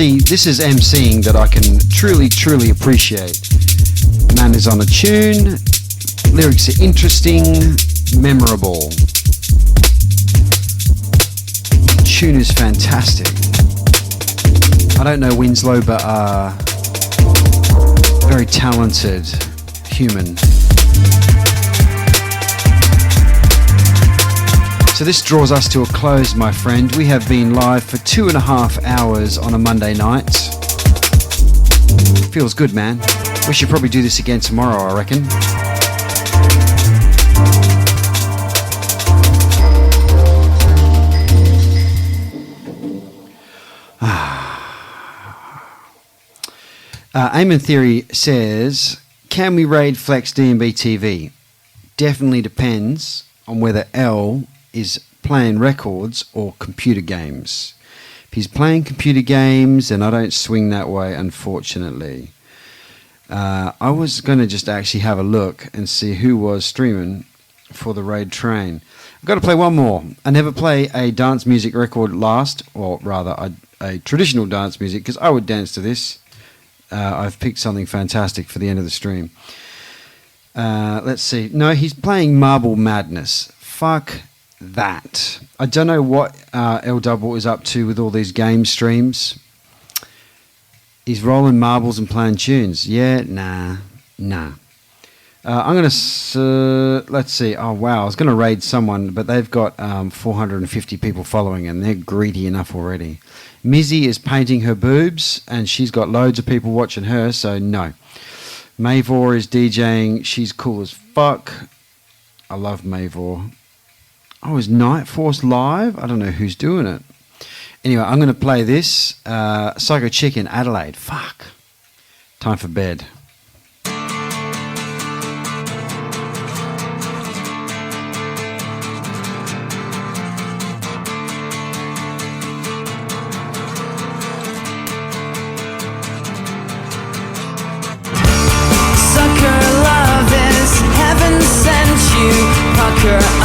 See, this is MCing that I can truly appreciate. Man is on a tune. Lyrics are interesting, memorable. Tune is fantastic. I don't know Winslow, but very talented human. So this draws us to a close, my friend. We have been live for 2.5 hours on a Monday night. Feels good, man. We should probably do this again tomorrow, I reckon. Eamon Theory says, can we raid Flex D&B TV? Definitely depends on whether L is playing records or computer games. If he's playing computer games, then I don't swing that way, unfortunately. I was going to just actually have a look and see who was streaming for the raid train. I've got to play one more. I never play a dance music record last, or rather a traditional dance music, because I would dance to this. I've picked something fantastic for the end of the stream. Let's see. No, he's playing Marble Madness. Fuck that. I don't know what L Double is up to with all these game streams. He's rolling marbles and playing tunes. Yeah, nah. I'm going to... let's see. Oh, wow. I was going to raid someone, but they've got 450 people following, and they're greedy enough already. Mizzy is painting her boobs, and she's got loads of people watching her, so no. Mavor is DJing. She's cool as fuck. I love Mavor. Oh, is Night Force live? I don't know who's doing it. Anyway, I'm going to play this. Psycho Chicken, Adelaide. Fuck. Time for bed. Sucker love is heaven sent you. Pucker